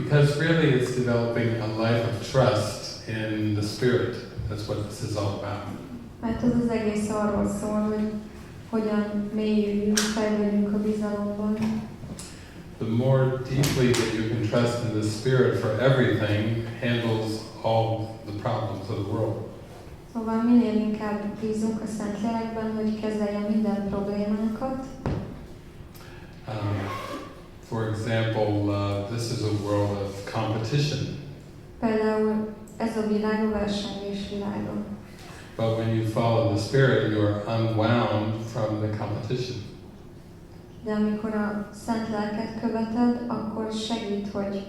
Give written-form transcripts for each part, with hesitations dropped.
Because really it's developing a life of trust in the Spirit. That's what this is all about. Mert ez az egész arról szól, hogy hogyan mélyüljünk, fejlődjünk a bizalomban. The more deeply that you can trust in the Spirit for everything handles all the problems of the world. Szóval minél inkább bízunk a Szentlélekben, hogy kezelje minden problémánkat. For example, this is a world of competition. Például ez a világ a versengés világa. But when you follow the Spirit, you are unwound from the competition. De amikor a Szent Lelket követed, akkor segít, hogy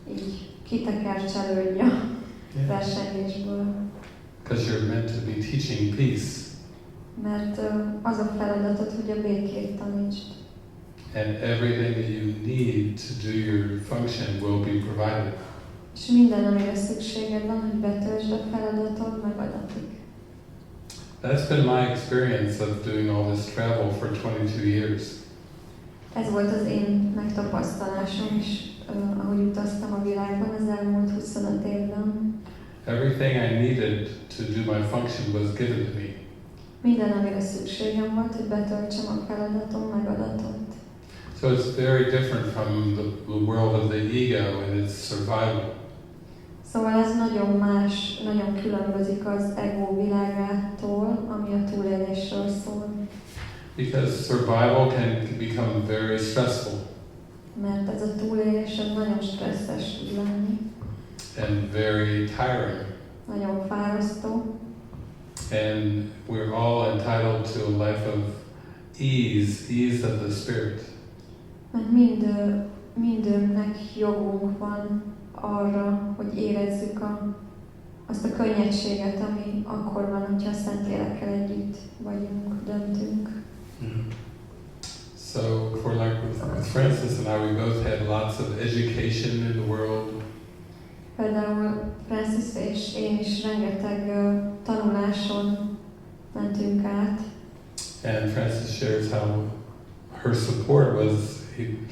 így kitekercselődj a versengésből. Because you're meant to be teaching peace. Mert az a feladatod, hogy a békét tanítsd. And everything that you need to do your function will be provided. És minden, amire szükséged van, hogy betöltsd a feladatod, megadatik. That's been my experience of doing all this travel for 22 years. Ez volt az én megtapasztalásom is, ahogy utaztam a világban az elmúlt 25 évben. Everything I needed to do my function was given to me. Minden, amire szükségem volt, hogy betöltsem a feladatom, megadatott. So it's very different from the world of the ego and its survival. Szóval ez nagyon más, nagyon különbözik az ego világától, ami a túlélésről szól. Because survival can become very stressful. Mert ez a túlélés nagyon stresszes tud lenni. And very tiring. Nagyon fárasztó. And we're all entitled to a life of ease of the Spirit. Mert mindünknek jogunk van arra, hogy érezzük azt a könnyedséget, ami akkor van, hogyha a Szentlélekkel együtt vagyunk, döntünk. So, for like with Francis and I, we both had lots of education in the world. Például Francis és én is rengeteg tanuláson mentünk át. And Francis shares how her support was,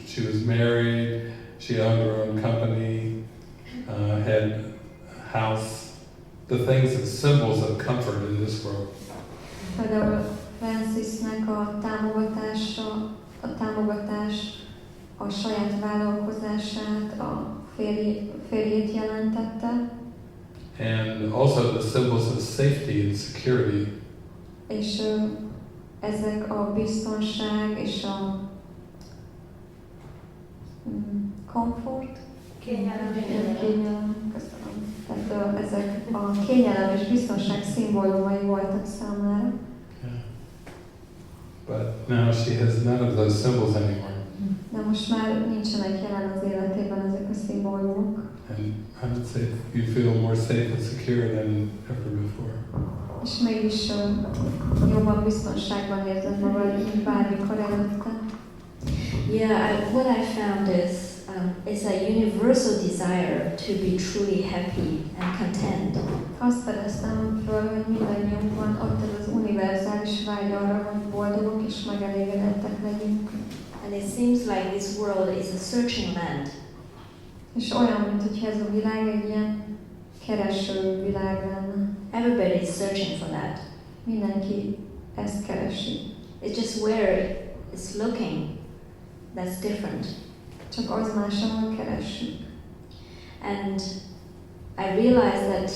she was married, she owned her own company, had a house, the things that symbols of comfort in this world. Például Francisnek a támogatás a saját vállalkozását, a férjét jelentette. And also the symbols of safety and security. És ezek a biztonság és a comfort, kényelem, köszönöm. Tehát ezek a kényelem és biztonság szimbólumai voltak számára. Yeah. But now she has none of those symbols anymore. De most már nincsenek jelen az életében ezek a szimbólumok. And I would say you feel more safe and secure than ever before. És mégis jobban biztonságban érzed magad, mint bármikor előtte. Yeah, what I found is a universal desire to be truly happy and content. Azt fedeztem föl, hogy mindannyiunkban ott ez az univerzális vágy arra, hogy boldogok és megelégedettek legyünk. And it seems like this world is a searching land. És olyan, mint hogyha ez a világ egy ilyen kereső világ lenne. Everybody is searching for that. Mindenki ezt keresi. It's just where it's looking that's different. Csak az más, ahol keressük. And I realized that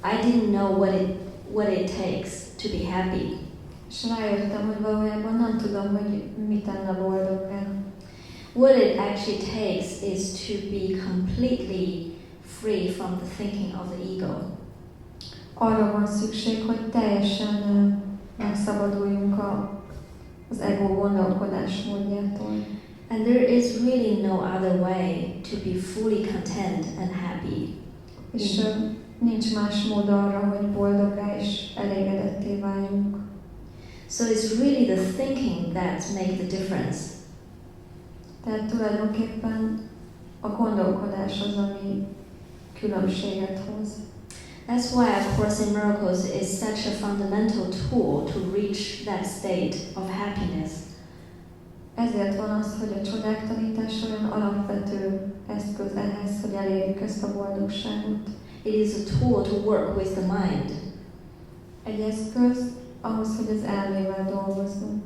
I didn't know what it takes to be happy. És rájöttem, hogy valójában nem tudom, hogy mit tenne boldoggá. What it actually takes is to be completely free from the thinking of the ego. Arra van szükség, hogy teljesen megszabaduljunk az ego gondolkodásmódjától. And there is really no other way to be fully content and happy. És nincs más mód arra, hogy boldoggá és elégedetté váljunk. So it's really the thinking that makes the difference. Tehát tulajdonképpen a gondolkodás az, ami különbséget hoz. That's why A Course in Miracles is such a fundamental tool to reach that state of happiness. ezért van az, hogy a csodák tanítása olyan alapvető eszköz ehhez, hogy elérjük ezt a boldogságot. It is a tool to work with the mind. Egy eszköz ahhoz, hogy az elmével dolgozzunk.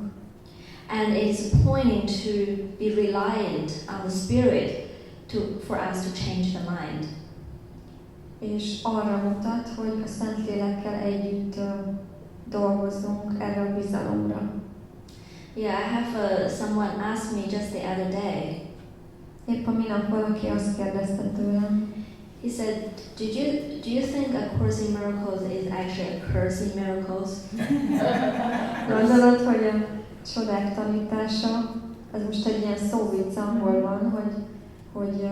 And it is pointing to be reliant on the Spirit for us to change the mind. És arra mutat, hogy a Szentlélekkel együtt dolgozzunk erre a bizalomra. Yeah, I have someone asked me just the other day. Épp a minap valaki azt kérdezte tőlem, He said, do you think A Course in Miracles is actually a curse in miracles? gondolod, hogy a csodák tanítása, ez most egy ilyen szóvic angolban, hogy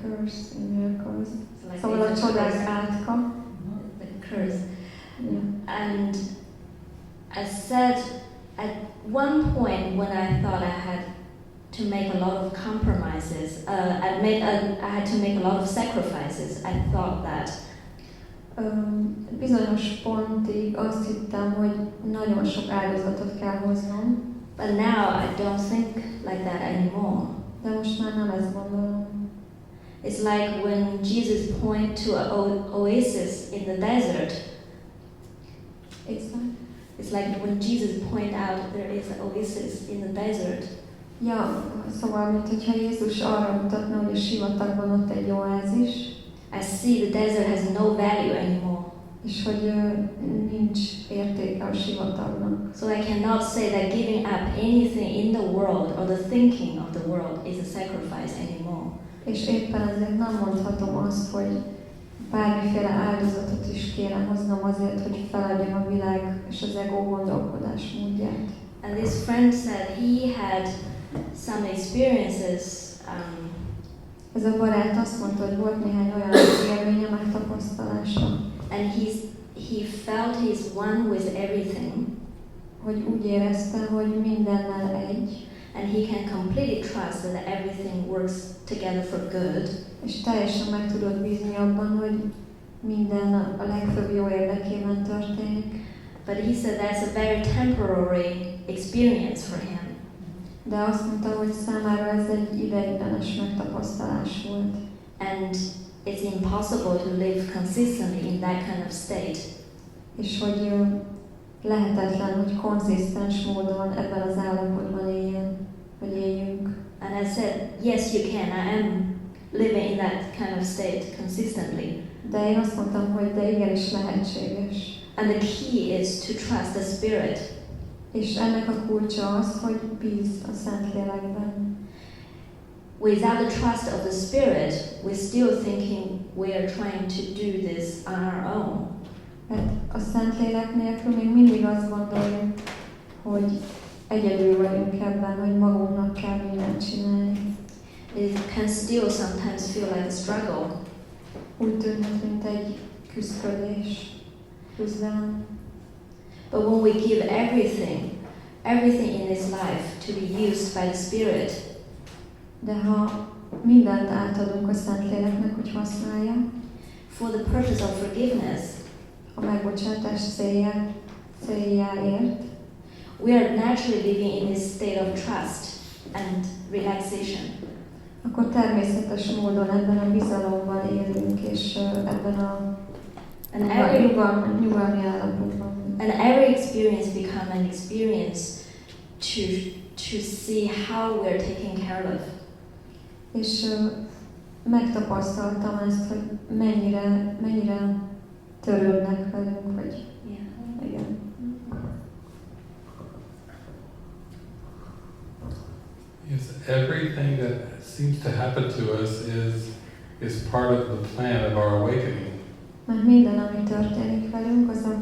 curse in miracles. Szóval a csodák átka. The curse. Yeah. And I said, at one point when I thought I had to make a lot of compromises, I had to make a lot of sacrifices. I thought that. Bizonyos pontig azt hittem, hogy nagyon sok áldozatot kell hoznom. But now I don't think like that anymore. De most már nem ezt gondolom. It's like when Jesus pointed to an oasis in the desert. It's like when Jesus pointed out there is an oasis in the desert. Ja, szóval, mint hogyha Jézus arra mutatna, hogy a sivatagban ott egy oázis. I see the desert has no value anymore. És hogy nincs értéke a sivatagnak. So I cannot say that giving up anything in the world or the thinking of the world is a sacrifice anymore. És éppen ezért nem mondhatom azt, hogy bármiféle áldozatot is kéne hoznom azért, hogy feladjam a világ és az ego gondolkodás módját. And this friend said he had some experiences. Ez a barát azt mondta, hogy volt néhány olyan élménye, megtapasztalása. And he felt he's one with everything. Hogy úgy érezte, hogy mindennel egy. And he can completely trust that everything works together for good. És teljesen meg tudod bízni abban, hogy minden a legfőbb jó érdekében történik. But he said that's a very temporary experience for him. De azt mondta, hogy számára ez egy ideiglenes megtapasztalás volt. And it's impossible to live consistently in that kind of state. És hogy lehetetlen, hogy konzisztens módon ebben az állapotban éljünk. And I said, yes, you can. I am living in that kind of state consistently. De én azt mondtam, hogy de igenis lehetséges. And the key is to trust the Spirit. És ennek a kulcsa az, hogy bízz a Szentlélekben. Without the trust of the Spirit, we're still thinking we are trying to do this on our own. Mert a Szentlélek nélkül még mindig azt gondoljuk, hogy egyedül vagyunk ebben, hogy magunknak kell mindent csinálni. It can still sometimes feel like a struggle. Úgy tűnik, mint egy küzdelem. But when we give everything in this life to be used by the Spirit, de ha mindent átadunk a Szentléleknek, hogy használja, for the purpose of forgiveness, a megbocsátás céljáért, we are naturally living in this state of trust and relaxation. Akkor természetes módon ebben a bizalomban élünk, és ebben a nyugalmi állapotban. And every experience becomes an experience to see how we're taken care of. És megtapasztaltam ezt, hogy mennyire törődnek velünk, vagy igen. Yes, everything that seems to happen to us is part of the plan of our awakening. Mert minden, ami történik velünk, az a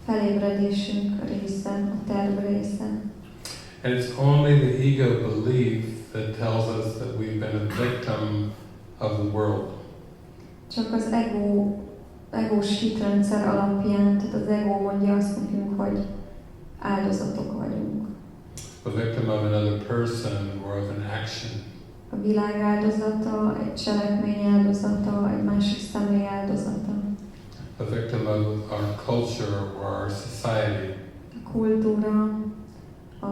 felébredésünk része, a terv része. And it's only the ego belief that tells us that we've been a victim of the world. Csak az egós hitrendszer alapján, tehát az ego mondja azt nekünk, hogy áldozatok vagyunk. A victim of another person or of an action. A világ áldozata, egy cselekmény áldozata, egy másik személy áldozata. A victim of our culture or our society. A kultúra, a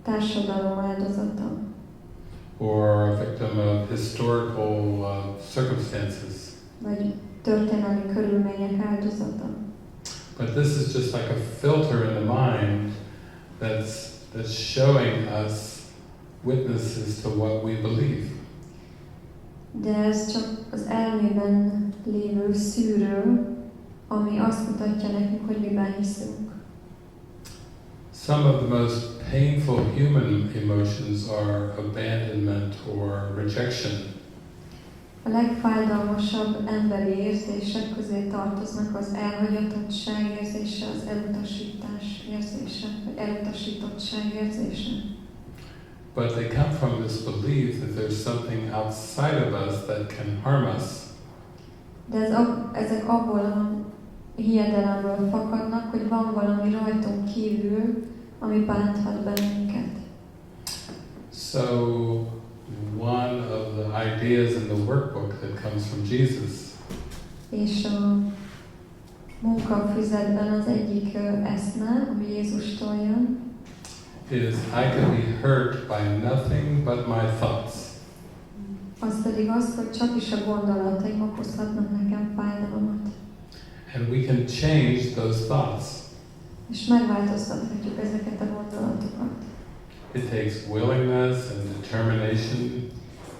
társadalom áldozata, or a victim of historical circumstances. vagy történelmi körülmények áldozata. But this is just like a filter in the mind that's showing us witnesses to what we believe. De ez csak az elmében lévő szűrő, ami azt mutatja nekünk, hogy miben hiszünk. Some of the most painful human emotions are abandonment or rejection. A legfájdalmasabb emberi érzések közé tartoznak az elhagyatottság érzése, az elutasítás érzése, vagy elutasítottság érzése. But they come from this belief that there's something outside of us that can harm us. De ezek abból a hiedelemből fakadnak, hogy van valami rajtunk kívül, ami bánthat bennünket. So one of the ideas in the workbook that comes from Jesus És a munkafüzetben az egyik eszme, ami Jézustól jön, is I can be hurt by nothing but my thoughts. az pedig az, hogy csak is a gondolataim okozhatnak nekem fájdalmat. And we can change those thoughts. És megváltoztathatjuk ezeket a gondolatokat. It takes willingness and determination.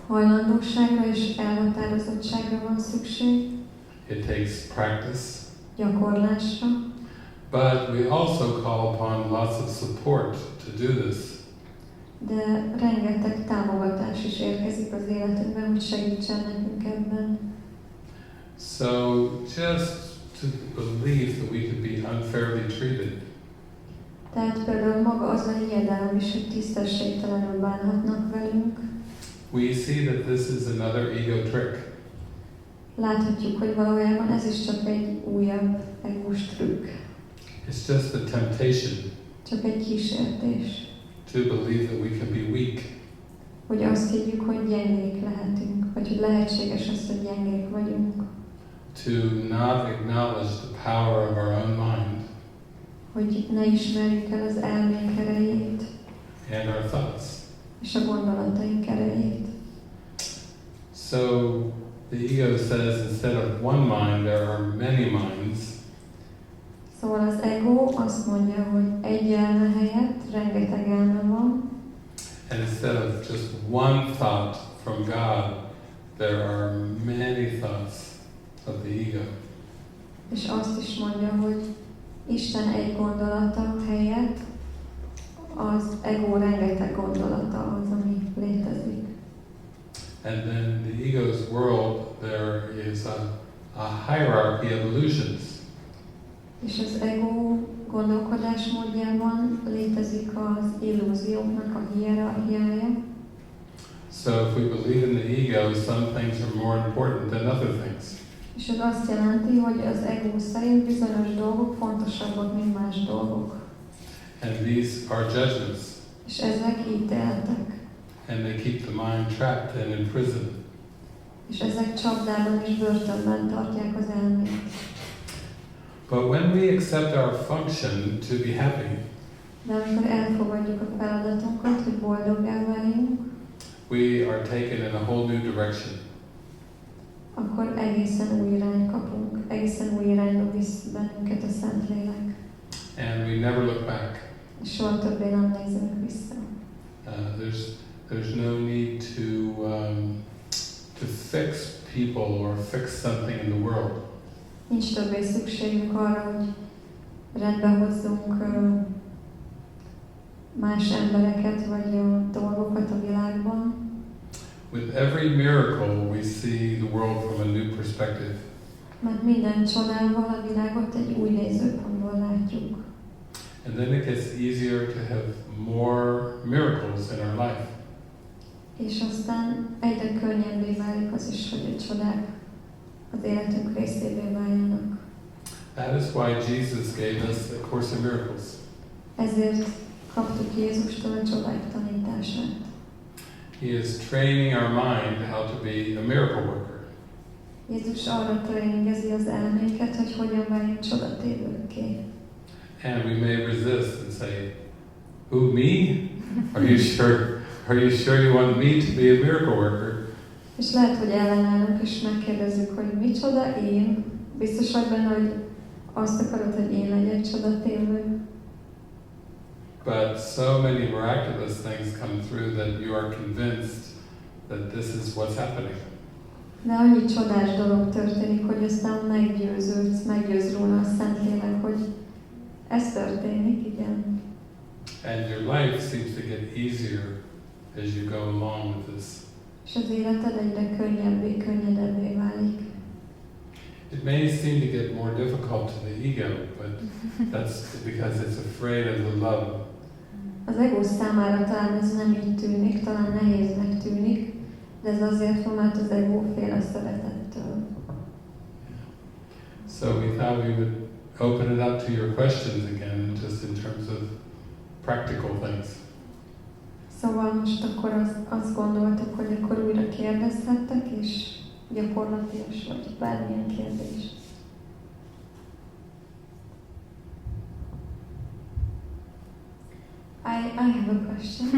Hajlandóságra és elhatározottságra van szükség, It takes practice. gyakorlásra, But we also call upon lots of support to do this. de rengeteg támogatás is érkezik az életünkben, hogy segítsen nekünk ebben. So just to believe that we could be unfairly treated. Tehát például maga az a hiedelem is, hogy tisztességtelenül bánhatnak velünk. We see that this is another ego trick. Láthatjuk, hogy valójában ez is csak egy újabb egós trükk. It's just a temptation Csak egy kísértés, to believe that we can be weak. hogy azt higgyük, hogy gyengék lehetünk, vagy hogy lehetséges az, hogy gyengék vagyunk. To not acknowledge the power of our own mind Hogy ne ismerjük el az elménk erejét, and our thoughts. és a gondolataink erejét. So the ego says instead of one mind, there are many minds. Szóval az ego azt mondja, hogy egy elme helyett rengeteg elme van, And instead of just one thought from God, there are many thoughts of the ego. és azt is mondja, hogy Isten egy gondolata helyett az ego rengeteg gondolata az, ami létezik. And then the ego's world, there is a hierarchy of illusions. És az ego gondolkodásmódjában létezik az illúzióknak a hierarchiája. So if we believe in the ego, some things are more important than other things. És ez azt jelenti, hogy az ego szerint bizonyos dolgok fontosabbak, mint más dolgok. And these are judgments. És ezek ítéletek. And they keep the mind trapped and imprisoned. És ezek csapdában és börtönben tartják az elmét. But when we accept our function to be happy, De amikor elfogadjuk a feladatunkat, hogy boldoggá váljunk, we are taken in a whole new direction. akkor egészen új irányt kapunk, egészen új irányba visz bennünket a Szentlélek. And we never look back. És soha többé nem nézünk vissza. There's no need to fix people or fix something in the world. Nincs többé szükségünk arra, hogy rendbe hozzunk más embereket, vagy a dolgokat a világban. With every miracle, we see the world from a new perspective. Mert minden csodával a világot egy új nézőpontból látjuk. And then it gets easier to have more miracles in our life. És aztán egyre könnyebbé válik az is, hogy a csodák az életünk részévé váljanak. That is why Jesus gave us a Course in Miracles. Ezért kaptuk Jézustól a csodák tanítását. He is training our mind how to be a miracle worker. Jézus arra tréningezi az elménket, hogy hogyan váljunk csodatévőkké. And we may resist and say, who, me? Are you sure you want me to be a miracle worker? És lehet, hogy ellenállunk, és megkérdezzük, hogy micsoda én. Biztos vagy benne, hogy azt akarod, hogy én legyek csodatérő. But so many miraculous things come through that you are convinced that this is what's happening. De annyi csodás dolog történik, hogy aztán meggyőz róla a Szentlélek, hogy ez történik, igen. And your life seems to get easier as you go along with this. És az életed egyre könnyedebbé válik. It may seem to get more difficult to the ego, but that's because it's afraid of the love. Az ego számára talán ez nem így tűnik, talán nehéznek tűnik, de ez azért van, mert az ego fél a szeretettől. So we thought we would open it up to your questions again, just in terms of practical things. Szóval most akkor azt gondoltuk, hogy akkor újra kérdezhettek, és gyakorlatias vagy bármilyen kérdés. I have a question.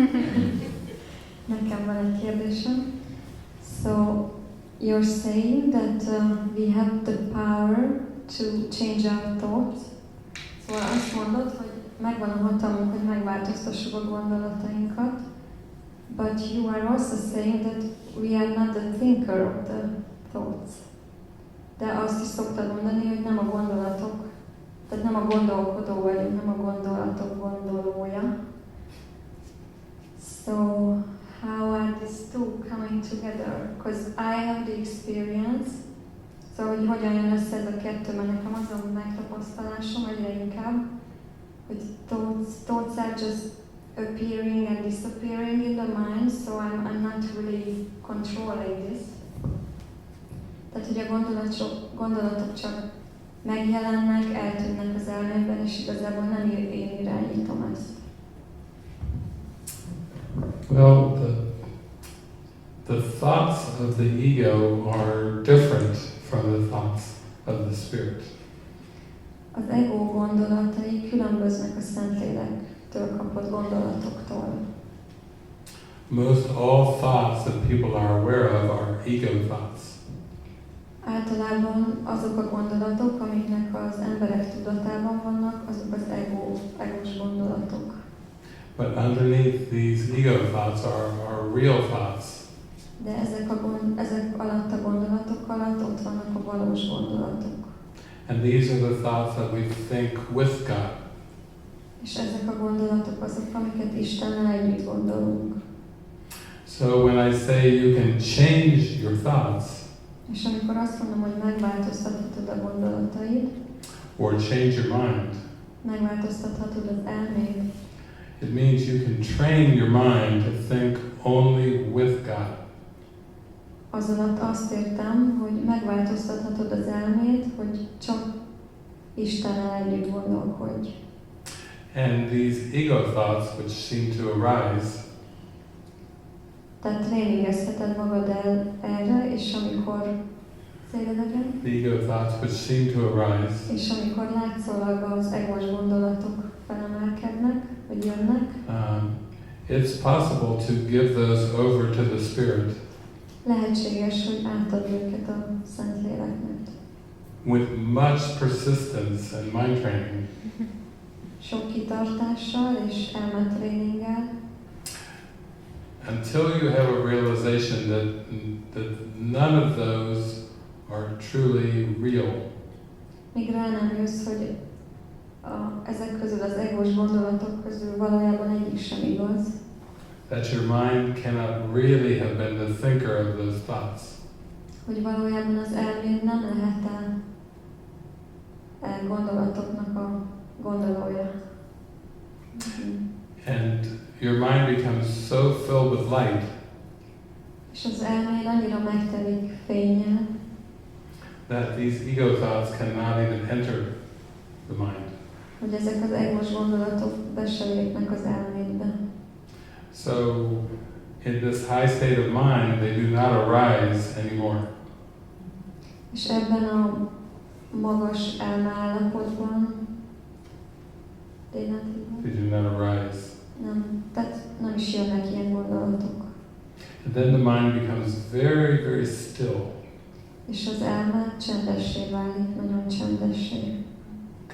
Nekem van egy kérdésem. So, you're saying that we have the power to change our thoughts. Szóval azt mondod, hogy megvan a hatalmunk, hogy megváltoztassuk a gondolatainkat. But you are also saying that we are not the thinker of the thoughts. De azt is szoktad mondani, hogy nem a gondolatok, tehát nem a gondolkodó vagyunk, nem a gondolatok gondolója. So, how are these two coming together? Because I have the experience, szóval, hogy hogyan jön össze ez a kettő, mert nekem azon megtapasztalásom egyre inkább, hogy thoughts are just appearing and disappearing in the mind, so I'm not really controlling this. Tehát, hogy a gondolatok csak megjelennek, eltűnnek az elmémben, és igazából nem én irányítom ezt. Well, the thoughts of the ego are different from the thoughts of the spirit. Az ego gondolatai különböznek a Szentlélektől kapott gondolatoktól. Most all thoughts that people are aware of are ego thoughts. Általában azok a gondolatok, amiknek az emberek tudatában vannak, azok az egós gondolatok. But underneath these ego thoughts are real thoughts. De ezek alatt a gondolatok alatt ott vannak a valós gondolatok. And these are the thoughts that we think with God. És ezek a gondolatok azok, amiket Istennel együtt gondolunk. So when I say you can change your thoughts, És amikor azt mondom, hogy megváltoztathatod a gondolataid, or change your mind, megváltoztathatod az elméd, it means you can train your mind to think only with God. az alatt azt értem, hogy megváltoztathatod az elméd, hogy csak Istennel együtt gondolkodj. And these ego thoughts which seem to arise, Tehát tréningezheted magad el erre, és amikor the ego thoughts which seem to arise, és amikor látszólag az egós gondolatok felemelkednek, vagy jönnek, it's possible to give those over to the Spirit lehetséges, hogy átad őket a Szentléleknek. with much persistence and mind training. Sok kitartással és elmetréninggel, Until you have a realization that none of those are truly real. míg rá nem jössz, hogy ezek közül az egós gondolatok közül valójában egyik sem igaz. That your mind cannot really have been the thinker of those thoughts. Hogy valójában az elméd nem lehet gondolatoknak a gondolója. And your mind becomes so filled with light És az elméd annyira megtelik fénnyel, that these ego thoughts cannot even enter the mind. hogy ezek az egós gondolatok be se lépnek az elmédbe. So, in this high state of mind, they do not arise anymore. És ebben a magas elmeállapotban They do not arise. nem, tehát nem is jönnek ilyen gondolatok. And then the mind becomes very, very still. És az elme csendessé válik, nagyon csendessé.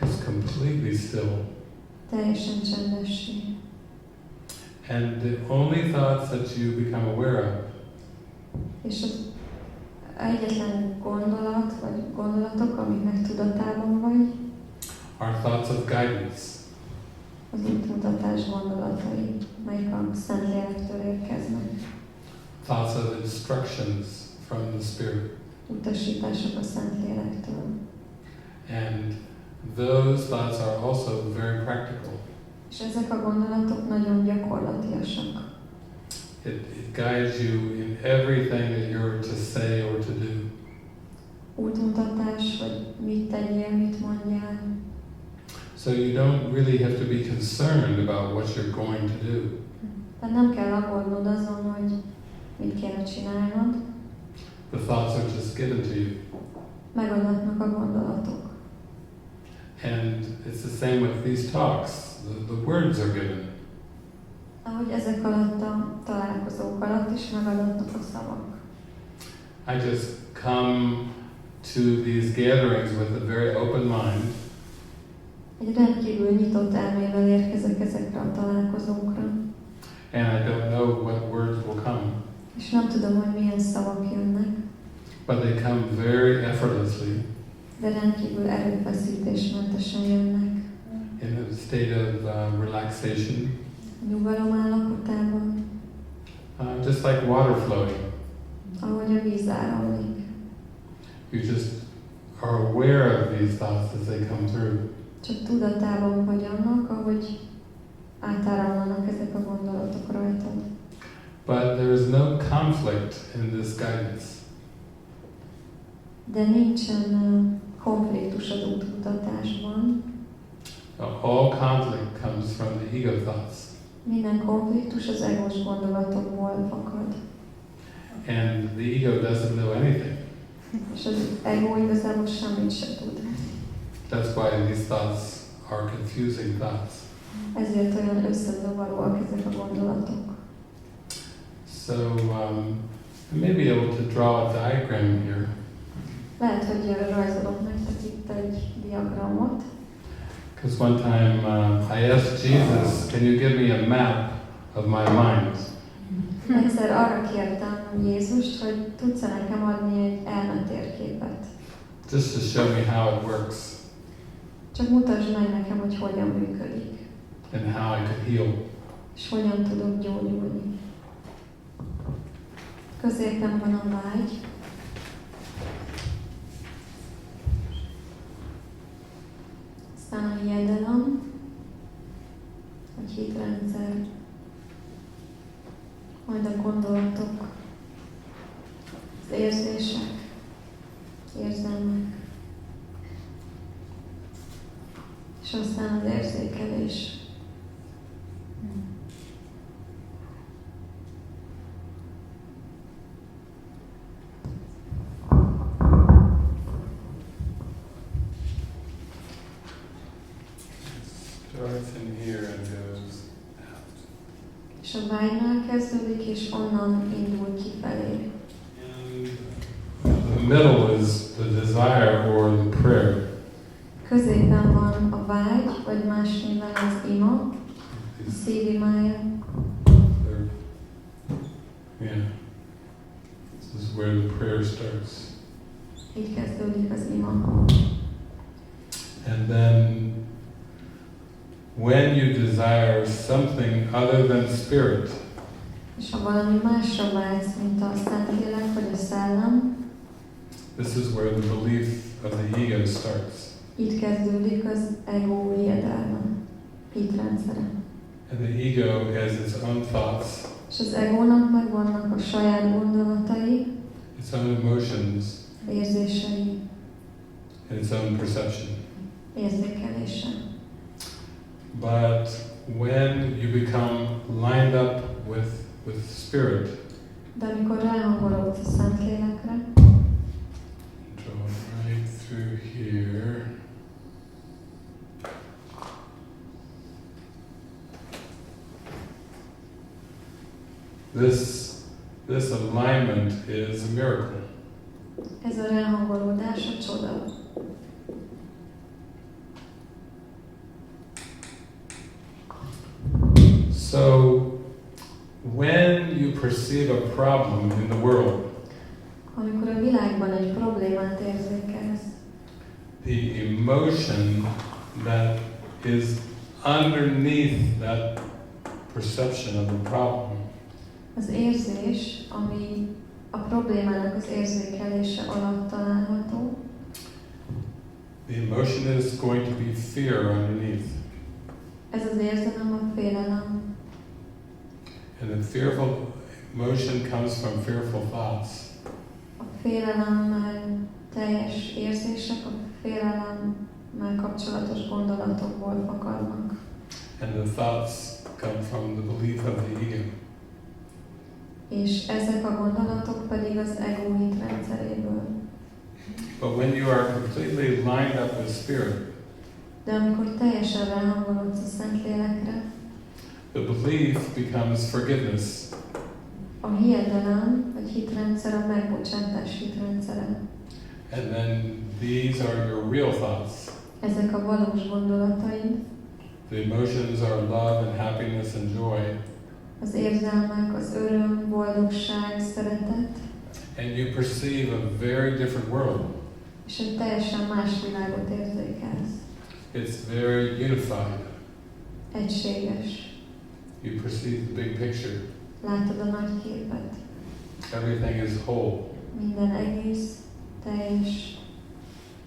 It's completely still. Teljesen csendessé. And the only thoughts that you become aware of És az egyetlen gondolat, vagy gondolatok, amiknek tudatában vagy, are thoughts of guidance. az útmutatás gondolatai, melyik a Szentlélektől érkeznek. Thoughts of instructions from the Spirit. Utasítások a Szentlélektől. And those thoughts are also very practical. És ezek a gondolatok nagyon gyakorlatiasak. It guides you in everything that you're to say or to do. Útmutatás, vagy mit tegyél, mit mondjál. So you don't really have to be concerned about what you're going to do. Tehát nem kell aggódnod azon, hogy mit kéne csinálnod. The thoughts are just given to you. Megadatnak a gondolatok. And it's the same with these talks. The words are given. Ahogy ezek alatt a találkozók alatt is megadatnak a szavak. I just come to these gatherings with a very open mind. Egy rendkívül nyitott elmével érkezek ezekre a találkozókra. And I don't know what words will come. És nem tudom, hogy milyen szavak jönnek. But they come very effortlessly. De rendkívül erőfeszítésmentesen jönnek. In a state of relaxation. Nyugalom állapotában. Just like water flowing. Ahogy a víz áramlik. You just are aware of these thoughts as they come through. Csak tudatában vagy annak, ahogy átáramlanak ezek a gondolatok rajtad. But there is no conflict in this guidance. De nincsen konfliktus az útmutatásban. All conflict comes from the ego thoughts. Minden konfliktus az egós gondolatokból fakad. And the ego doesn't know anything. És az ego igazából semmit se tud. That's why these thoughts are confusing thoughts. Ezért olyan összezavaróak ezek a gondolatok. So I may be able to draw a diagram here. Lehet, hogy rajzolok nektek itt egy diagramot. Because one time I asked Jesus, can you give me a map of my mind? Egyszer arra kértem Jézust, hogy tudsz nekem adni egy elmetérképet. Just to show me how it works. Csak mutasd meg nekem, hogy hogyan működik. And how I could heal. És hogyan tudok gyógyulni. Középen van a vágy. Aztán a hiedelem, a hitrendszer, majd a gondolatok, az érzések, érzelmek, és aztán az érzékelés. Starts in here and goes out. És a vágynál kezdődik, és onnan indul kifelé. And the middle is the desire or the prayer. Középen van a vágy, vagy más néven az ima, a szívimája. Yeah. This is where the prayer starts. Így kezdődik az ima. And then when you desire something other than spirit, És ha valami másra vágysz, mint a Szentlélek vagy a Szellem, this is where the belief of the ego starts. itt kezdődik az ego hiedelme, hitrendszere. And the ego has its own thoughts, És az egónak meg vannak a saját gondolatai, its own emotions, érzései, and its own perception. érzékelése. But when you become lined up with spirit, De amikor ráhangolódsz a Szentlélekre, draw right through here. This alignment is a miracle. Ez a ráhangolódás a csoda. So, when you perceive a problem in the world, Amikor a világban egy problémát érzékelsz, the emotion that is underneath that perception of the problem az érzés, ami a problémának az érzékelése alatt található, the emotion is going to be fear underneath. ez az érzelem a félelem. And the fearful emotion comes from fearful thoughts. A félelemmel teljes érzések, a félelemmel kapcsolatos gondolatokból fakadnak. And the thoughts come from the belief of the ego. És ezek a gondolatok pedig az ego hitrendszeréből. But when you are completely lined up with Spirit, De amikor teljesen ráhangolódsz a Szentlélekre, the belief becomes forgiveness. a hiedelem, vagy hitrendszer a megbocsátás hitrendszere. And then these are your real thoughts. Ezek a valós gondolataid, The emotions are love and happiness and joy. az érzelmek, az öröm, boldogság, szeretet, And you perceive a very different world. és egy teljesen más világot érzékelsz. It's very unified. Egységes. You perceive the big picture. Látod a nagy képet. Everything is whole. Minden egész, teljes,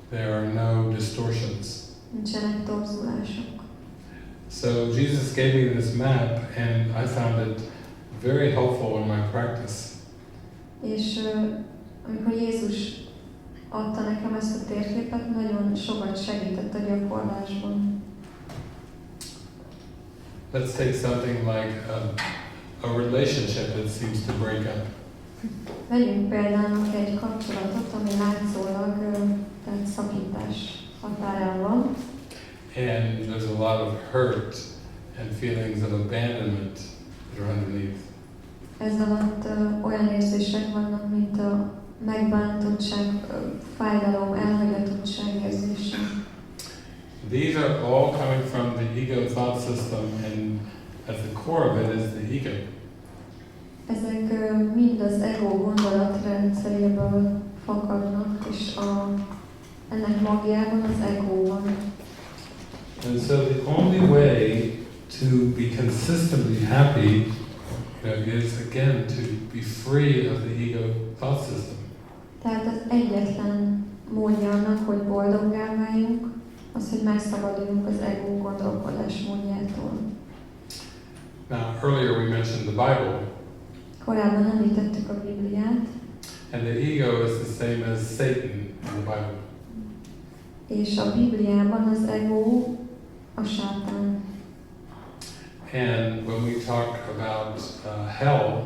There are no distortions. nincsenek torzulások. So Jesus gave me this map and I found it very helpful in my practice. És amikor Jézus adta nekem ezt a térképet, nagyon sokat segített a gyakorlásban. Let's take something like a relationship that seems to break up. Vegyünk például egy kapcsolatot, ami látszólag tehát szakítás határán van, And there's a lot of hurt and feelings of abandonment that are underneath. ez alatt olyan érzések vannak, mint a megbántottság, fájdalom, elhagyatottság érzése. These are all coming from the ego thought system, and at the core of it is the ego. Ezek mind az ego gondolatrendszeréből fakadnak, és ennek magjában az ego van. And so the only way to be consistently happy is again to be free of the ego thought system. Tehát az egyetlen módja annak, hogy boldoggá váljunk, az, hogy megszabaduljunk az ego gondolkodás módjától. Now, earlier we mentioned the Bible, Korábban említettük a Bibliát, and the ego is the same as Satan in the Bible. és a Bibliában az ego a sátán. And when we talk about hell,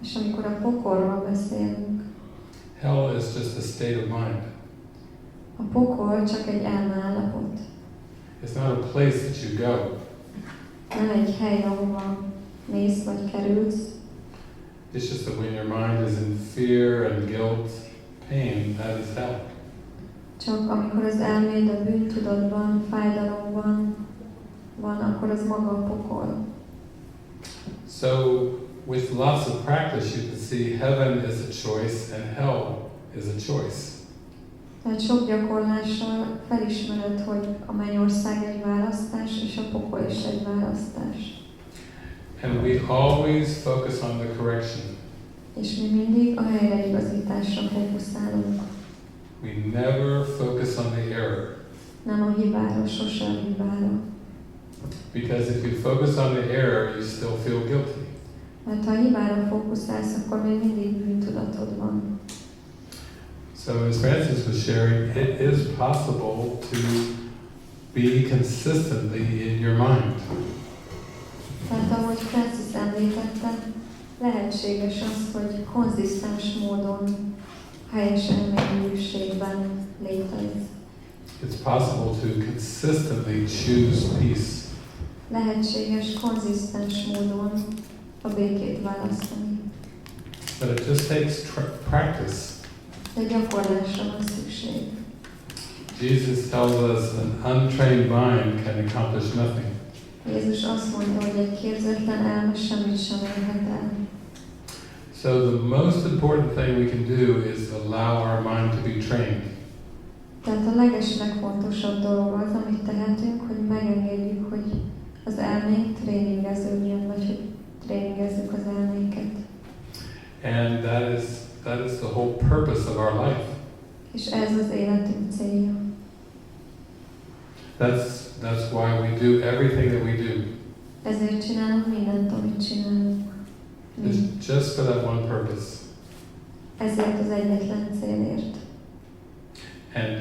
És amikor a pokolról beszélünk, hell is just a state of mind. a pokol csak egy elmeállapot. It's not a place that you go. Nem egy hely, ahova mész vagy kerülsz, It's just that when your mind is in fear and guilt, pain, that is hell. csak amikor az elméd a bűntudatban, fájdalomban van, akkor az maga a pokol. So, with lots of practice, you can see heaven is a choice and hell is a choice. Tehát sok gyakorlással felismered, hogy a mennyország egy választás, és a pokol is egy választás. And we always focus on the correction. És mi mindig a helyreigazításra fókuszálunk. We never focus on the error. Nem a hibára, sose a hibára. Because if you focus on the error, you still feel guilty. Mert ha a hibára fókuszálsz, akkor még mindig bűntudatod van. So as Francis was sharing, it is possible to be consistently in your mind. Tehát ahogy Francis említette, lehetséges az, hogy konzisztens módon helyes elmélyülségben létezik. It's possible to consistently choose peace. Lehetséges konzisztens módon a békét választani. But it just takes practice. De gyakorlásra van szükség. Jesus tells us an untrained mind can accomplish nothing. Jézus azt mondja, hogy egy képzetlen elme semmit sem érhet el. So the most important thing we can do is allow our mind to be trained. Tehát a legfontosabb dolog az, amit tehetünk, hogy megengedjük, hogy az elménk tréningeződjön, vagy hogy tréningezzük az elménket. And that is the whole purpose of our life. És ez az életünk célja. That's why we do everything that we do. Ezért csinálunk mindent, amit csinálunk. It's just for that one purpose. Ezért az egyetlen célért. And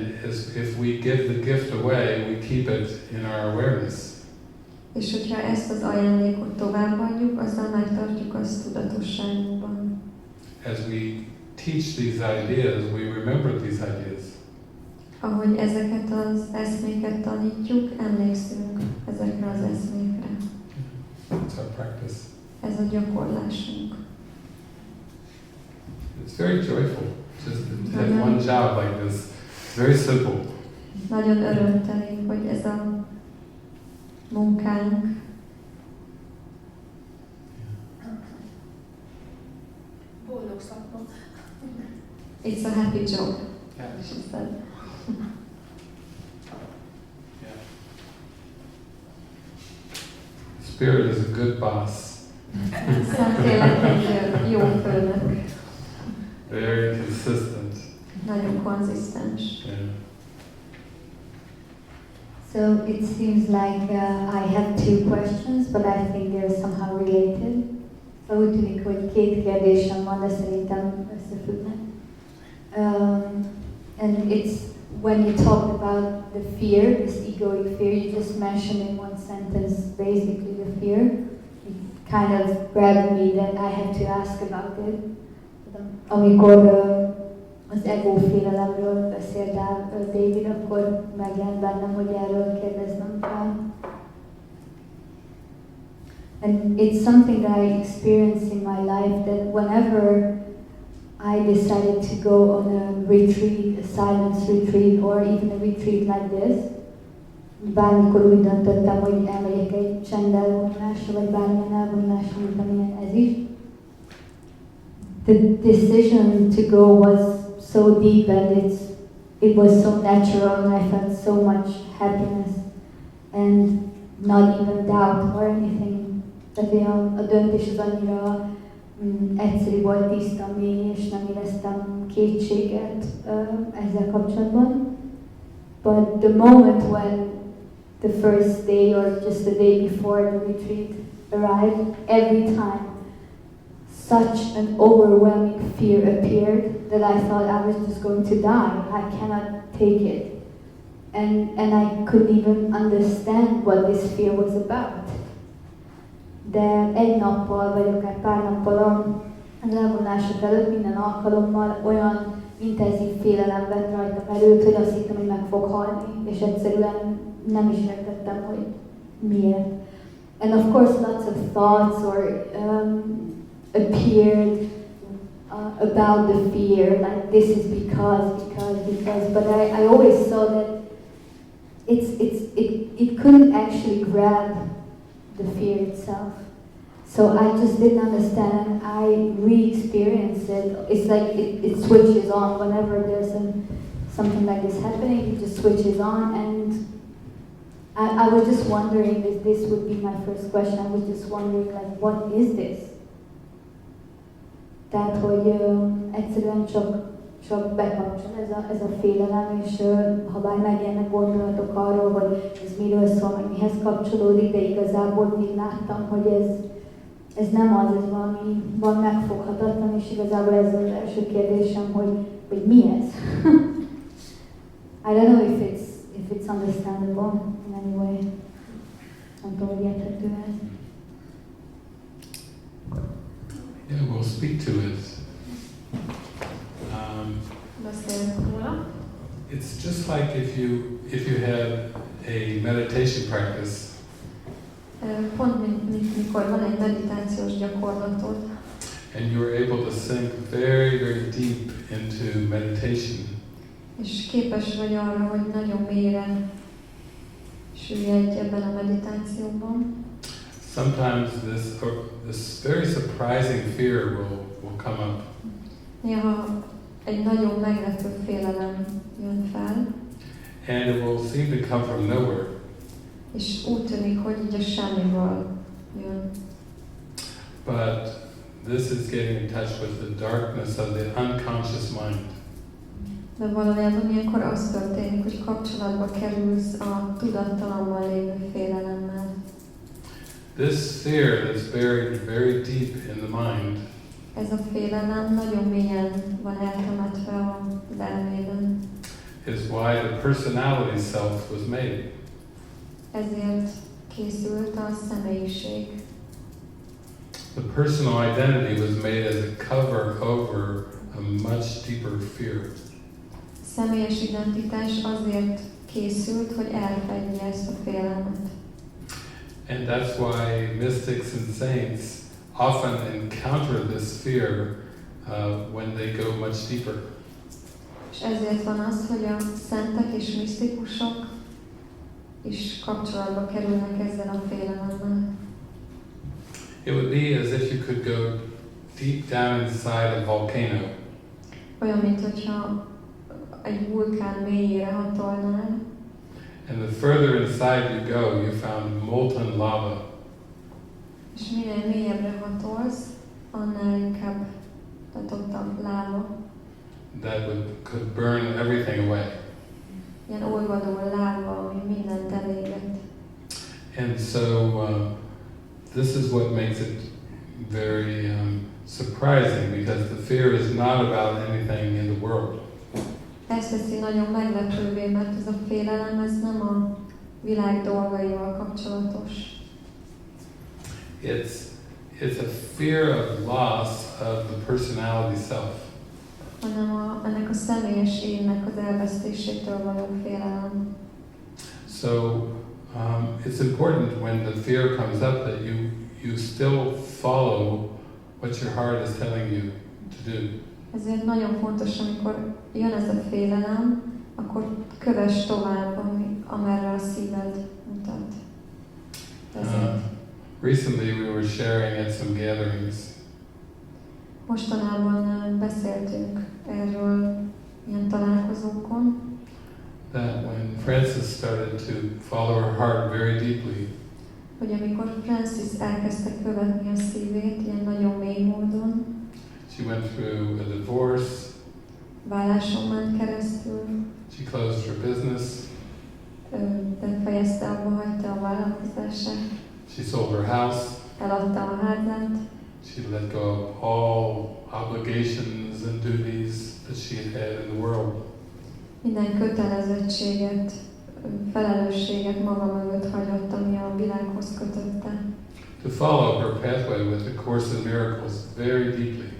if we give the gift away, we keep it in our awareness. És hogyha ezt az ajándékot továbbadjuk, azzal megtartjuk azt tudatosságunkban. As we teach these ideas, we remember these ideas. Ahogy ezeket az eszméket tanítjuk, emlékszünk ezekre az eszmékre. It's our practice. Ez a gyakorlásunk. It's very joyful just to have one job like this. It's very simple. Nagyon örömteli, hogy ez a munkánk. Boldog szakma. It's a happy job, Yeah. she said. Yeah. Spirit is a good boss. Szentlélek egy jó főnök. Very consistent. Nagyon konzisztens. Yeah. So it seems like I have two questions, but I think they're somehow related. So úgy tűnik, hogy két kérdésem van, de szerintem összefüggnek. And it's when you talked about the fear, this egoic fear, you just mentioned in one sentence basically the fear. It kind of grabbed me that I had to ask about it. Amikor az ego félelemről beszéltál, David, akkor megjelent bennem, hogy erről kérdeznem kell. And it's something that I experienced in my life, that whenever I decided to go on a retreat, a silence retreat, or even a retreat like this, bármikor úgy döntöttem, hogy elmegyek egy csendelvonulásra, vagy bármilyen elvonulásra, mint amilyen ez is, the decision to go was so deep, and it was so natural, and I felt so much happiness and not even doubt or anything. Tehát a döntés az annyira egyszerű volt, tiszta, mély, és nem éreztem kétséget ezzel kapcsolatban. But the moment when the first day or just the day before the retreat arrived, every time such an overwhelming fear appeared that I thought I was just going to die. I cannot take it. And I couldn't even understand what this fear was about. De egy nappal, vagy akár pár nappal az elvonulások előtt minden alkalommal olyan intenzív félelem vett rajtam erőt, hogy azt hittem, hogy meg fog halni, és egyszerűen nem is értettem, hogy miért. And of course lots of thoughts appeared about the fear, like this is because, but I always saw that it couldn't actually grab the fear itself. So I just didn't understand, and I re-experienced it. It's like it switches on whenever there's something like this happening, it just switches on, and I was just wondering if this would be my first question. I was just wondering, like, what is this? Tehát, hogy egyszerűen csak bekapcsol ez a félelem, és ha bár megjelennek gondolatok arról, hogy ez miről szól, meg mihez kapcsolódik, de igazából még láttam, hogy ez nem az, ez valami van megfoghatatlan, és igazából ez az első kérdésem, hogy mi ez? I don't know if it's understandable in any way. Nem tudom, hogy érthető ez. Yeah, we'll speak to it. It's just like if you had a meditation practice. Pont mikor van egy meditációs gyakorlatod, and you're able to sink very, very deep into meditation. és képes vagy arra, hogy nagyon mélyre süllyedj ebben a meditációban. Sometimes this very surprising fear will come up. Néha egy nagyon meglepő félelem jön fel, And it will seem to come from nowhere. és úgy tűnik, hogy így a semmiből jön. But this is getting in touch with the darkness of the unconscious mind. De valójában ilyenkor az történik, hogy kapcsolatba kerülsz a tudattalamban lévő félelemmel. This fear that's buried very deep in the mind Ez a félelem nagyon mélyen van eltemetve az elmében. is why the personality self was made. Ezért készült a személyiség. The personal identity was made as a cover over a much deeper fear. A személyes identitás azért készült, hogy elfedje ezt a félelmet. And that's why mystics and saints often encounter this fear when they go much deeper. És ezért van az, hogy a szentek és misztikusok is kapcsolatba kerülnek ezzel a félelemmel. It would be as if you could go deep down inside a volcano Olyan, mint hogyha egy vulkán mélyére hatolnál, and the further inside you go, you found molten lava. és minél mélyebbre hatolsz, annál inkább ott a láva. That could burn everything away. Ilyen olvadó láva, ami mindent eléget. And so this is what makes it very surprising, because the fear is not about anything in the world. Ez teszi nagyon meglepővé, mert ez a félelem, ez nem a világ dolgaival kapcsolatos. It's a fear of loss of the personality self. Hanem ennek a személyes énnek az elvesztésétől való félelem. So it's important when the fear comes up that you still follow what your heart is telling you to do. Ezért nagyon fontos, amikor jön ez a félelem, akkor kövess tovább, amerre a szíved mutat. Recently we were sharing at some gatherings Mostanában beszéltünk erről ilyen találkozókon, that when Frances started to follow her heart very deeply, hogy amikor Francis elkezdte követni a szívét ilyen nagyon mély módon, she went through a divorce, válláson ment keresztül, she closed her business, befejezte, abba hagyta a vállalkozását, she sold her house, eladta a házát, she let go of all obligations and duties that she had in the world. Minden kötelezettséget, felelősséget maga mögött hagyott, ami a világhoz kötötte. To follow her pathway with the Course in Miracles very deeply.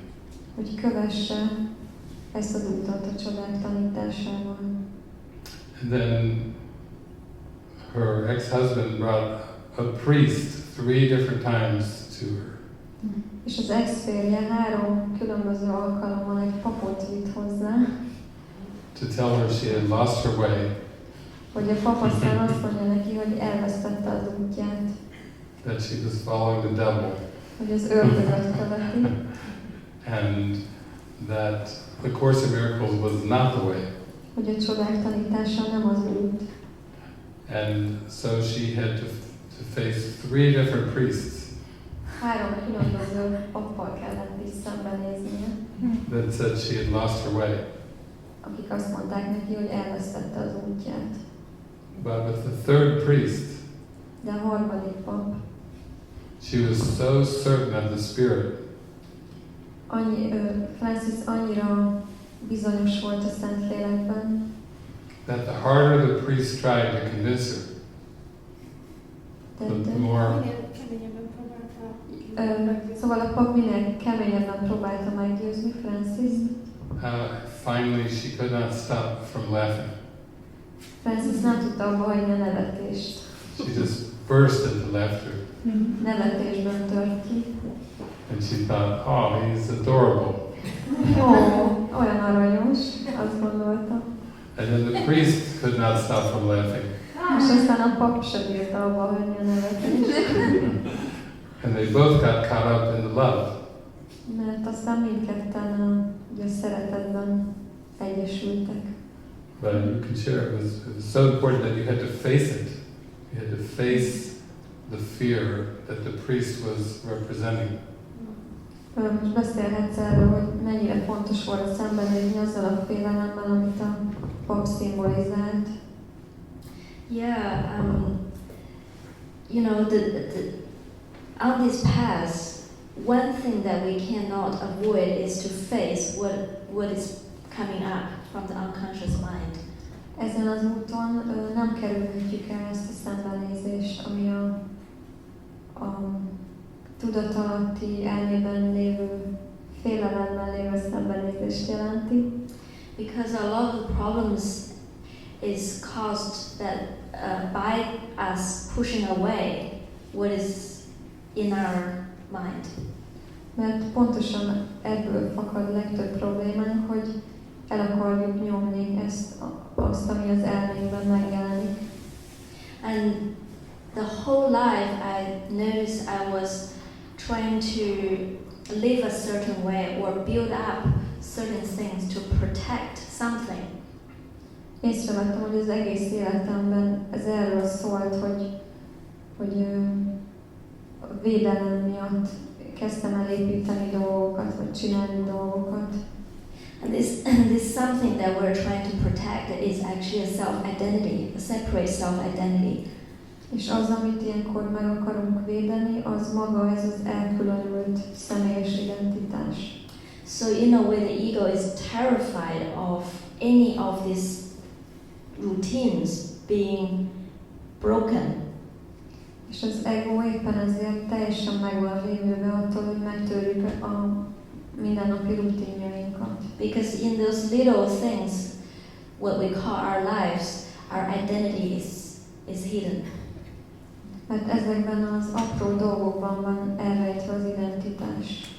Hogy kövesse ezt az utat a csodák tanításával. And then her ex-husband brought a priest 3 different times to her. És az ex-férje 3 különböző alkalommal egy papot vitt hozzá, to tell her she had lost her way, hogy a pap aztán azt mondja neki, hogy elvesztette az útját, that she was following the devil, hogy az ördögöt követi, and that the Course in Miracles was not the way. hogy a csodák tanítása nem az út. And so she had to face 3 different priests 3 különböző pappal kellett is szembenéznie, that said she had lost her way. akik azt mondták neki, hogy elvesztette az útját. But with the 3rd priest, De a 3. pap, she was so certain of the Spirit Francis annyira bizonyos volt a Szentlélekben, that the harder the priest tried to convince her, the more Minél keményebben próbálta szóval a pap minél keményebben próbálta meggyőzni Francis-t. finally she could not stop from laughing. Francis nem tudta abba hagyni a nevetést. She just burst into laughter. Nevetésben tört ki. And she thought, oh, he's adorable. Ó, olyan aranyos, azt gondolta. And then the priest could not stop from laughing. És aztán a pap se bírta abba hagyni a nevetést. And they both got caught up in the love. Mert aztán mindketten a szeretetben egyesültek. But you can share, it was so important that you had to face it. You had to face the fear that the priest was representing. Most beszélhetsz erről, hogy mennyire fontos volt szembenézni azzal a félelemmel, amit a pap szimbolizált. Yeah, you know, on this path, one thing that we cannot avoid is to face what is coming up from the unconscious mind. Ezen az úton nem kerülhetjük el ezt a szembenézést, ami a tudatalatti elmében lévő félelemmel lévő szembenézést jelenti. Because a lot of the problems is caused that by us pushing away what is in our mind. Mert pontosan ebből fakad legtöbb problémánk, hogy el akarjuk nyomni azt, ami az elménkben megjelenik. And the whole life I noticed I was trying to live a certain way or build up certain things to protect something. Észrevettem, hogy az egész életemben ez erről szólt, hogy a védelem miatt kezdtem el építeni dolgokat, vagy csinálni dolgokat. And this something that we're trying to protect is actually a self-identity, a separate self-identity. És az, amit ilyenkor meg akarunk védeni, az maga ez az elkülönült személyes identitás. So in a way the ego is terrified of any of these routines being broken. És az ego éppen ezért teljesen meg van rémülve attól, hogy megtörjük a mindennapi rutinjainkat. Because in those little things, what we call our lives, our identity is hidden. Mert ezekben az apró dolgokban van elrejtve az identitás.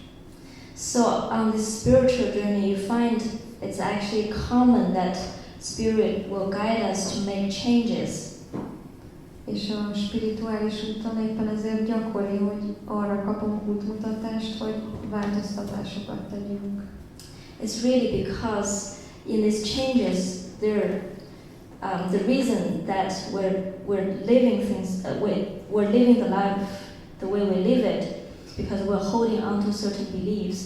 So on this spiritual journey, you find it's actually common that Spirit will guide us to make changes. És a spirituális úton éppen ezért gyakori, hogy arra kapunk útmutatást, hogy változtatásokat tegyünk. It's really because in these changes, the reason that we're living things, we're living the life the way we live it, is because we're holding on to certain beliefs.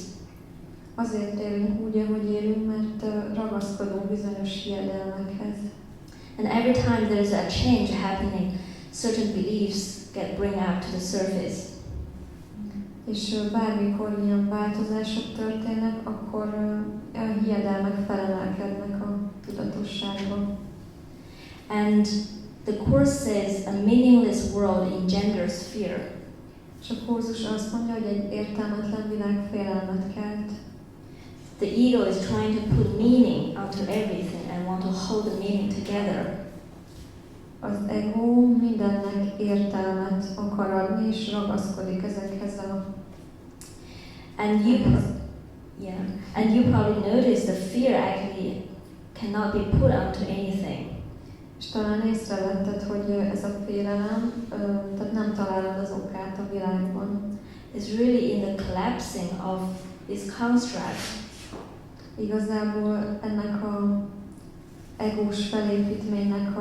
Azért élünk úgy, ahogy élünk, mert ragaszkodunk bizonyos hiedelmekhez. And every time there's a change happening, certain beliefs bring up to the surface. És bármikor ilyen változások történnek, akkor a hiedelmek felemelkednek a tudatosságba. And the Course says a meaningless world engenders fear. És a kurzus azt mondja, hogy egy értelmetlen világ félelmet kelt. The ego is trying to put meaning onto everything and want to hold the meaning together. Az ego mindennek értelmet akar adni, és ragaszkodik ezekhez a... And you probably notice the fear actually cannot be put onto anything. És talán észrevetted, hogy ez a félelem, tehát nem találod az okát a világban. It's really in the collapsing of this construct. Igazából ennek a egós felépítménynek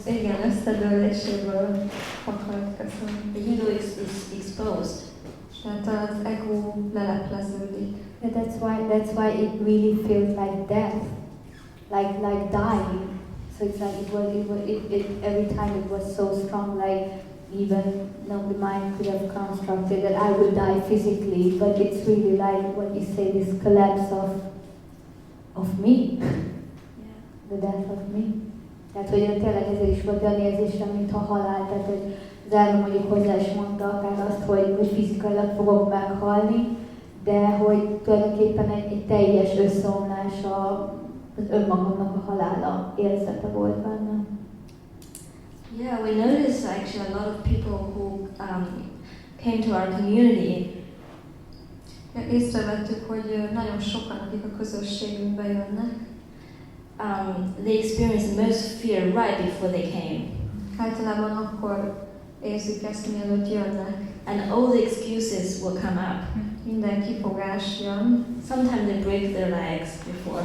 igen, összedőléséből fakad, köszönöm. The ego is exposed. Tehát az ego lelepleződik. Yeah, that's why it really feels like death, like dying. So it's like it every time it was so strong, like even the mind could have constructed that I would die physically, but it's really like what you say, this collapse of me, the death of me. Tehát, hogy tényleg ez is volt olyan érzésem, mintha halál, tehát, hogy az elme mondjuk hozzá is mondta akár azt, hogy fizikailag fogok meghalni, de hogy tulajdonképpen egy teljes összeomlás az önmagamnak a halála érzete volt bennem. Yeah, we noticed actually a lot of people who came to our community. Észrevettük, hogy nagyon sokan, akik a közösségünkbe jönnek, They experienced the most fear right before they came. általában akkor érzik ezt, mielőtt jönnek. And all the excuses will come up. Minden kifogás jön. Sometimes they break their legs before.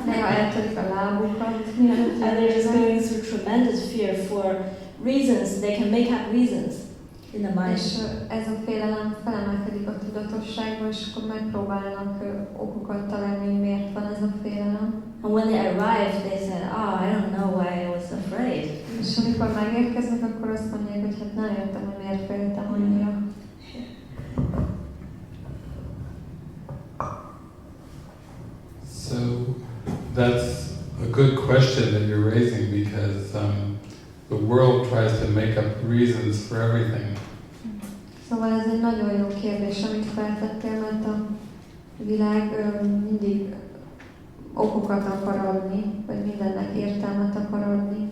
Néha eltörik a lábukat, mielőtt And they're just jönnek. going through tremendous fear for reasons. They can make up reasons in the mind. És ez a félelem felemelkedik a tudatosságba, és akkor megpróbálnak okokat találni, hogy miért van ez a félelem. And when they arrive, they said, "Oh, I don't know why I was afraid." És amikor megérkeznek, akkor azt mondják, hogy hát nem értem, hogy miért féltem annyira. So that's a good question that you're raising because the world tries to make up reasons for everything. Szóval ez egy nagyon jó kérdés, amit feltettél, mert a világ mindig okokat akar adni, vagy mindennek értelmet akar adni.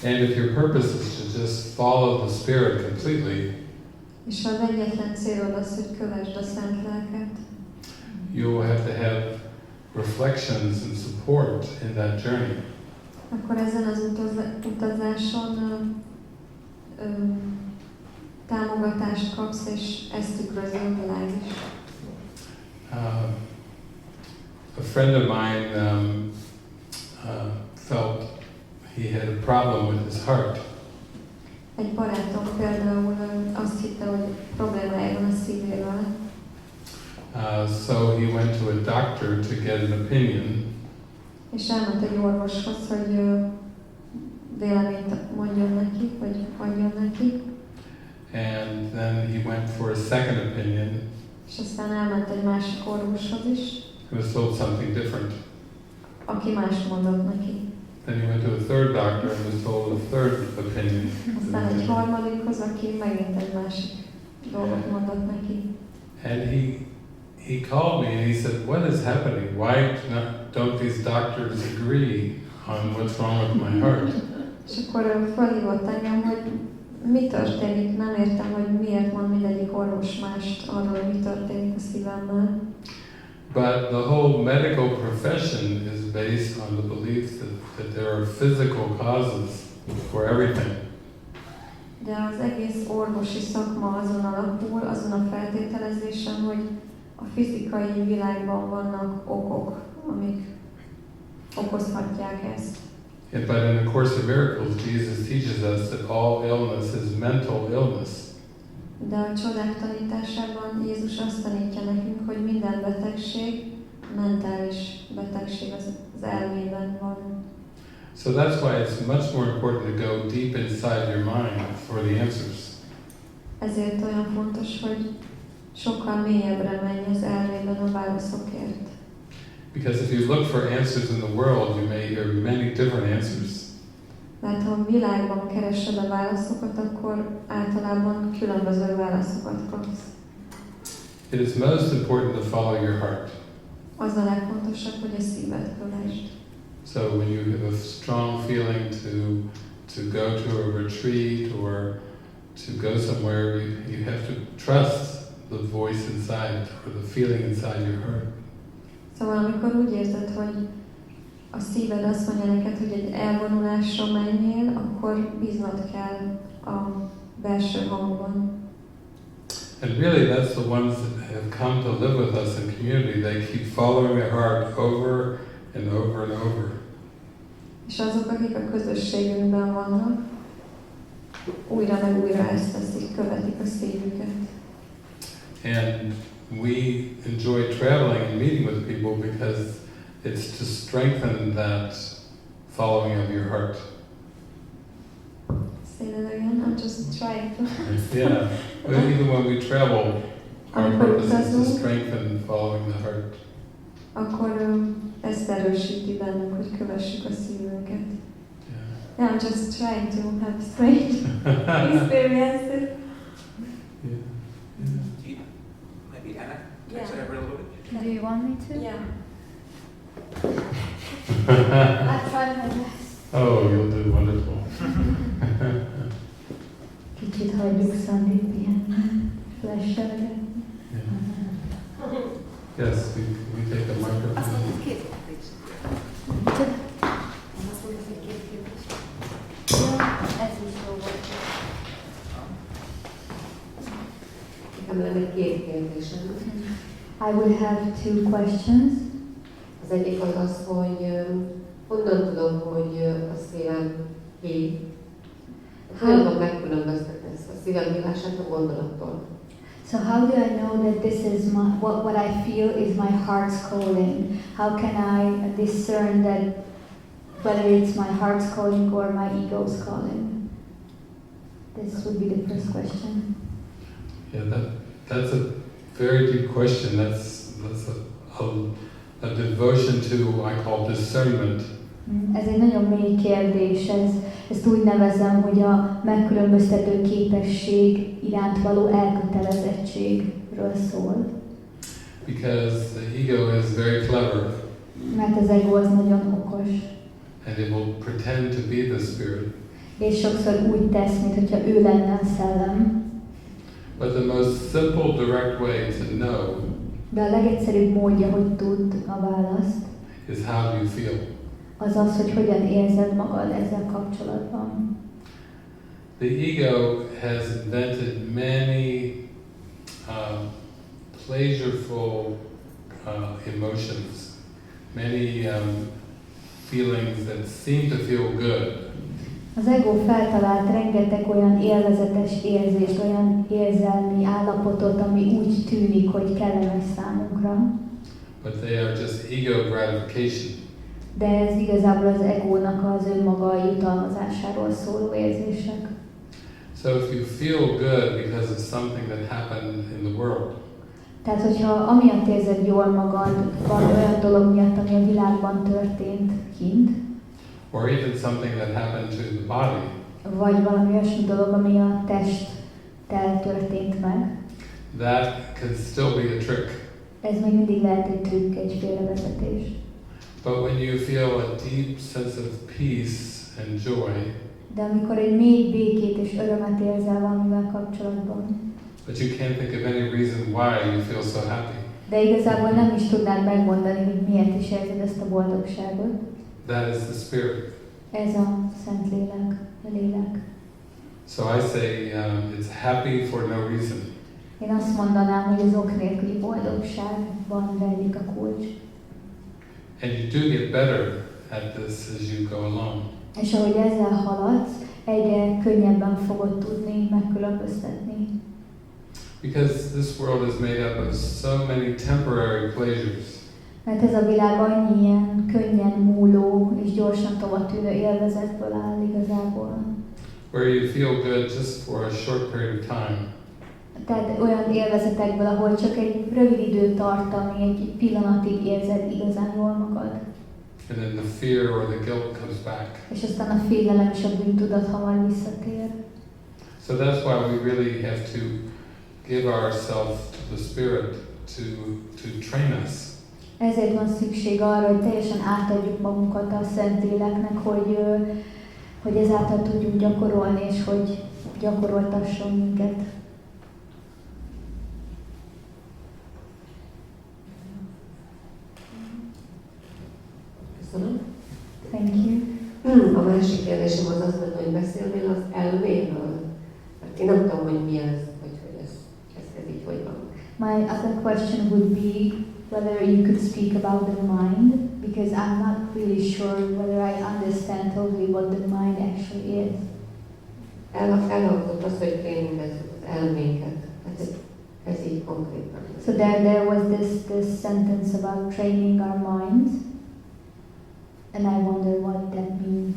And if your purpose is to just follow the Spirit completely, És az egyetlen célod az, hogy kövesd a Szent Lelket, you will have to have reflections and support in that journey. akkor ezen az utazáson támogatást kapsz, és ezt tükrözi a világ is. A friend of mine felt he had a problem with his heart. Egy barátom például azt hitte, hogy problémája van a szívével, So he went to a doctor to get an opinion, és elment egy orvoshoz, hogy véleményt mondjon neki, vagy adjon neki, and then he went for a second opinion. és aztán elment egy másik orvoshoz is, He was told something different. aki más mondott neki. Then he went to a third doctor and was told a third opinion. Aztán egy harmadikhoz, aki megint egy másik dolgot mondott neki. And he called me and he said, "What is happening? Why don't these doctors agree on what's wrong with my heart?" És akkor felhívott engem, hogy mi történik, nem értem, hogy miért mond mindegyik orvos mást arról, hogy mi történik a szívemmel. But the whole medical profession is based on the belief that there are physical causes for everything. De az egész orvosi szakma azon alapul, azon a feltételezésen, hogy a fizikai világban vannak okok, amik okozhatják ezt. But in the Course of Miracles, Jesus teaches us that all illness is mental illness. De a csodák tanításában Jézus azt tanítja nekünk, hogy minden betegség mentális betegség, az elmében van. So that's why it's much more important to go deep inside your mind for the answers. Ezért olyan fontos, hogy sokkal mélyebbre menj az elmében a válaszokért. Because if you look for answers in the world, you may hear many different answers. Mert ha a világban keresed a válaszokat, akkor általában különböző válaszokat kapsz. It is most important to follow your heart. Az a legfontosabb, hogy a szíved kövesd. So when you have a strong feeling to go to a retreat or to go somewhere, you have to trust the voice inside or the feeling inside your heart. Szóval amikor úgy érzed, hogy a szíved azt mondja neked, hogy egy elvonulásra menjél, akkor bíznod kell a belső hangban. And really that's the ones that have come to live with us in community. They keep following their heart over and over and over. És azok, akik a közösségünkben vannak, újra meg újra ezt teszik, követik a szívüket. And we enjoy traveling and meeting with people because it's to strengthen that following of your heart. Say that again, I'm just trying to... Yeah, but even when we travel, our purpose is to strengthen following the heart. Akkor ezt erősíti bennünk, hogy kövessük a szívünket. Yeah, I'm just trying to have strange experiences. Maybe Anna, Yeah. take over a little bit. Do you want me to? Yeah. I try my best. Oh, you'll do wonderful. Kicsit hagyjuk Szandit pihenni, lesselgetni. Yes, we take a Azt microphone. mondod, két kérdés. Azt mondod, hogy két kérdés. Ez is jó volt. Nekem lenne két kérdésem. I will have two questions. Az egyik az, hogy honnan tudom, hogy a szívem hív. Hogyan tudom megkülönböztetni ezt a szívem hívását a gondolattól? So how do I know that this is what I feel is my heart's calling? How can I discern that whether it's my heart's calling or my ego's calling? This would be the first question. Yeah, that's a very deep question. That's a devotion to, I call discernment. Ez egy nagyon mély kérdés, ezt úgy nevezem, hogy a megkülönböztető képesség iránt való elkötelezettségről szól. Because the ego is very clever Mert az ego az nagyon okos, and it will pretend to be the spirit. és sokszor úgy tesz, mintha ő lenne a szellem. But the most simple, direct way to know De a legegyszerűbb módja, hogy tudd a választ, is how do you feel. az az, hogy hogyan érzed magad ezzel kapcsolatban. The ego has invented many pleasureful emotions, many feelings that seem to feel good. Az ego feltalált rengeteg olyan élvezetes érzést, olyan érzelmi állapotot, ami úgy tűnik, hogy kellemes számunkra. But they are just ego gratification. De ez igazából az egónak az önmaga jutalmazásáról szóló érzések. So if you feel good because of something that happened in the world, Tehát, hogyha amiatt érzed jól magad, van olyan dolog miatt, ami a világban történt kint, or even something that happened to the body, vagy valami olyasmi dolog, ami a testtel történt meg, that can still be a trick. ez még mindig lehet egy trükk, egy félrevezetés. But when you feel a deep sense of peace and joy, De amikor egy mély békét és örömet érzel valamivel kapcsolatban, but you can't think of any reason why you feel so happy, de igazából nem is tudnád megmondani, hogy miért is érzed ezt a boldogságot, that is the spirit. ez a Szentlélek, a lélek. So I say it's happy for no reason. Én azt mondanám, hogy az ok nélküli boldogságban rejlik a kulcs. And you do get better at this as you go along. És ahogy ezzel haladsz, egyre könnyebben fogod tudni megkülönböztetni. Because this world is made up of so many temporary pleasures. Mert ez a világ annyi ilyen könnyen múló és gyorsan tovatűrő élvezetből áll igazából. Where you feel good just for a short period of time. Tehát olyan élvezetekből, ahol csak egy rövid idő tart, ami egy pillanatig érzed igazán jól magad. And then the fear or the guilt comes back. És aztán a félelem és a bűntudat hamar visszatér. So that's why we really have to give ourselves to the Spirit to train us. Ezért van szükség arra, hogy teljesen átadjuk magunkat a Szentléleknek, hogy ezáltal tudjunk gyakorolni, és hogy gyakoroltasson minket. Köszönöm. Thank you. A másik kérdésem az az lenne, hogy beszélnél az elméről. Mert én nem tudom, hogy mi ez, hogy ez így hogy van. My other question would be whether you could speak about the mind, because I'm not really sure whether I understand totally what the mind actually is. Elhangzott az, hogy tréningezzük az elménket. Ez így konkrétan. So there was this sentence about training our minds, and I wonder what that means.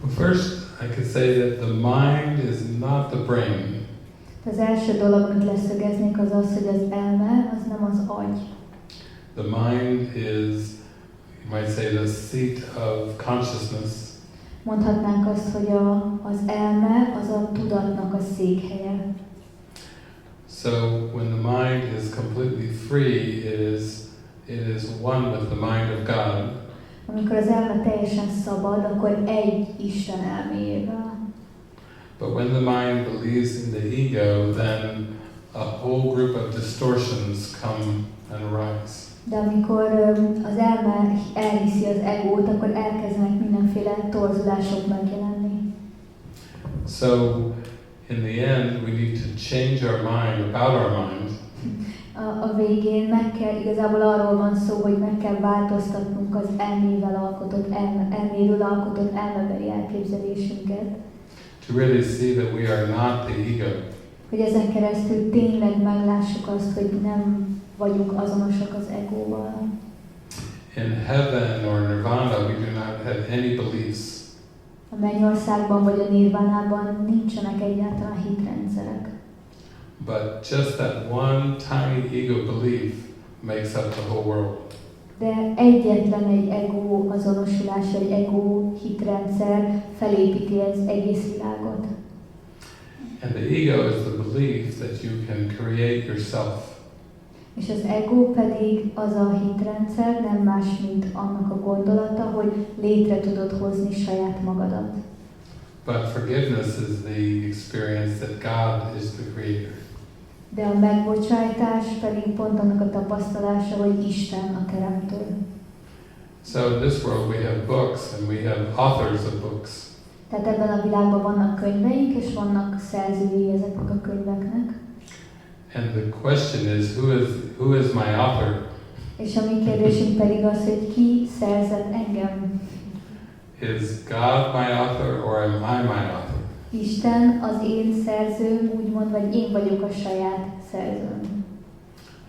Well, first, I could say that the mind is not the brain. Az első dolog, amit leszögeznék, az az, hogy az elme, az nem az agy. The mind is, you might say, the seat of consciousness. Mondhatnánk azt, hogy az elme az a tudatnak a székhelye. So when the mind is completely free, it is it is one with the mind of God. Amikor az elme teljesen szabad, akkor egy Isten elméjével. But when the mind believes in the ego, then a whole group of distortions come and arise. De amikor az elme elhiszi az egót, akkor elkezdenek mindenféle torzulások megjelenni. So, in the end, we need to change our mind about our mind. A végén igazából arról van szó, hogy meg kell változtatnunk az elméről alkotott elmebeli elképzelésünket. To really see that we are not the ego. Hogy ezen keresztül tényleg meglássuk azt, hogy nem vagyunk azonosak az egóval. In heaven or nirvana, we do not have any beliefs. A mennyországban vagy a nirvánában nincsenek egyáltalán hitrendszerek. But just that one tiny ego belief makes up the whole world. De egyetlen egy ego azonosulás, egy ego hitrendszer felépíti az egész világot. And the ego is the belief that you can create yourself. És az ego pedig az a hitrendszer, nem más, mint annak a gondolata, hogy létre tudod hozni saját magadat. But forgiveness is the experience that God is the creator. De a megbocsájtás pedig pont annak a tapasztalása, hogy Isten a teremtő. So in this world we have books and we have authors of books. Tehát ebben a világban vannak könyveink, és vannak szerzői ezeknek a könyveknek. And the question is, who is my author? És a mi kérdésünk pedig az, hogy ki szerzett engem. Is God my author or am I my author? Isten az én szerzőm, úgymond, vagy én vagyok a saját szerzőm.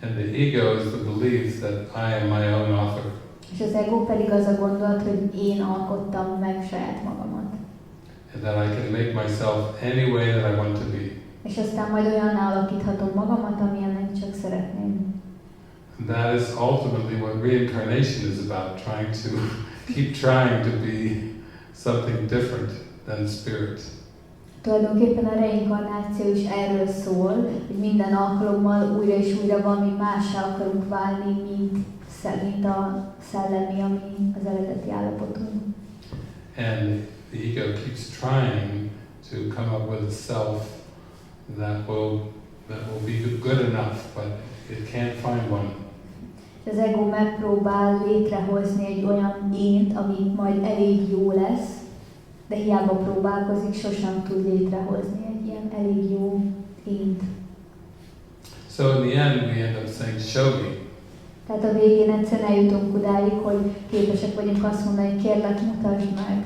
And the ego is the belief that I am my own author. És az ego pedig az a gondolat, hogy én alkottam meg saját magamat. And that I can make myself any way that I want to be. És aztán majd olyanná alakíthatom magamat, amilyennek csak szeretném. And that is ultimately what reincarnation is about, keep trying to be something different than spirit. Tulajdonképpen a reinkarnáció is erről szól, hogy minden alkalommal újra és újra valami mássá akarunk válni, mint a szellemi, ami az eredeti állapotunk. And the ego keeps trying to come up with a self that will be good enough, but it can't find one. Az ego megpróbál létrehozni egy olyan ént, ami majd elég jó lesz, de hiába próbálkozik, sosem tud létrehozni egy ilyen elég jó ént. So in the end we end up saying, show me. Tehát a végén egyszerűen eljutunk odáig, hogy képesek vagyunk azt mondani, hogy kérlek, mutasd meg.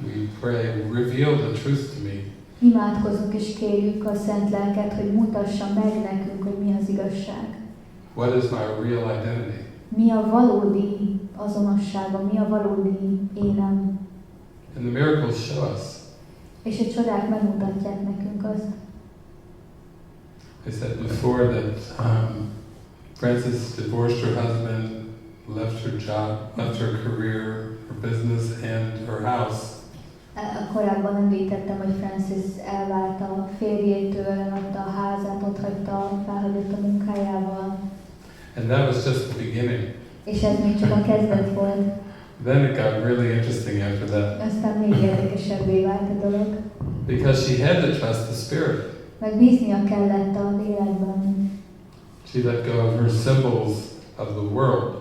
We pray, reveal the truth to me. Imádkozunk és kérjük a Szent Lelket, hogy mutassa meg nekünk, hogy mi az igazság. What is my real identity? Mi a valódi azonossága, mi a valódi énem. And the miracles show us. És a csodák megmutatják nekünk azt. I said before that Frances divorced her husband, left her job, left her career, her business and her house. Korábban említettem, hogy Frances elvált a férjétől, eladta a házát, ott hagyta, felhagyott a munkájával. And that was just the beginning. És ez még csak a kezdet volt. Then it got really interesting after that. Aztán még érdekesebbé vált a dolog. Because she had to trust the spirit. Meg bíznia kellett a lélekben. She let go of her symbols of the world.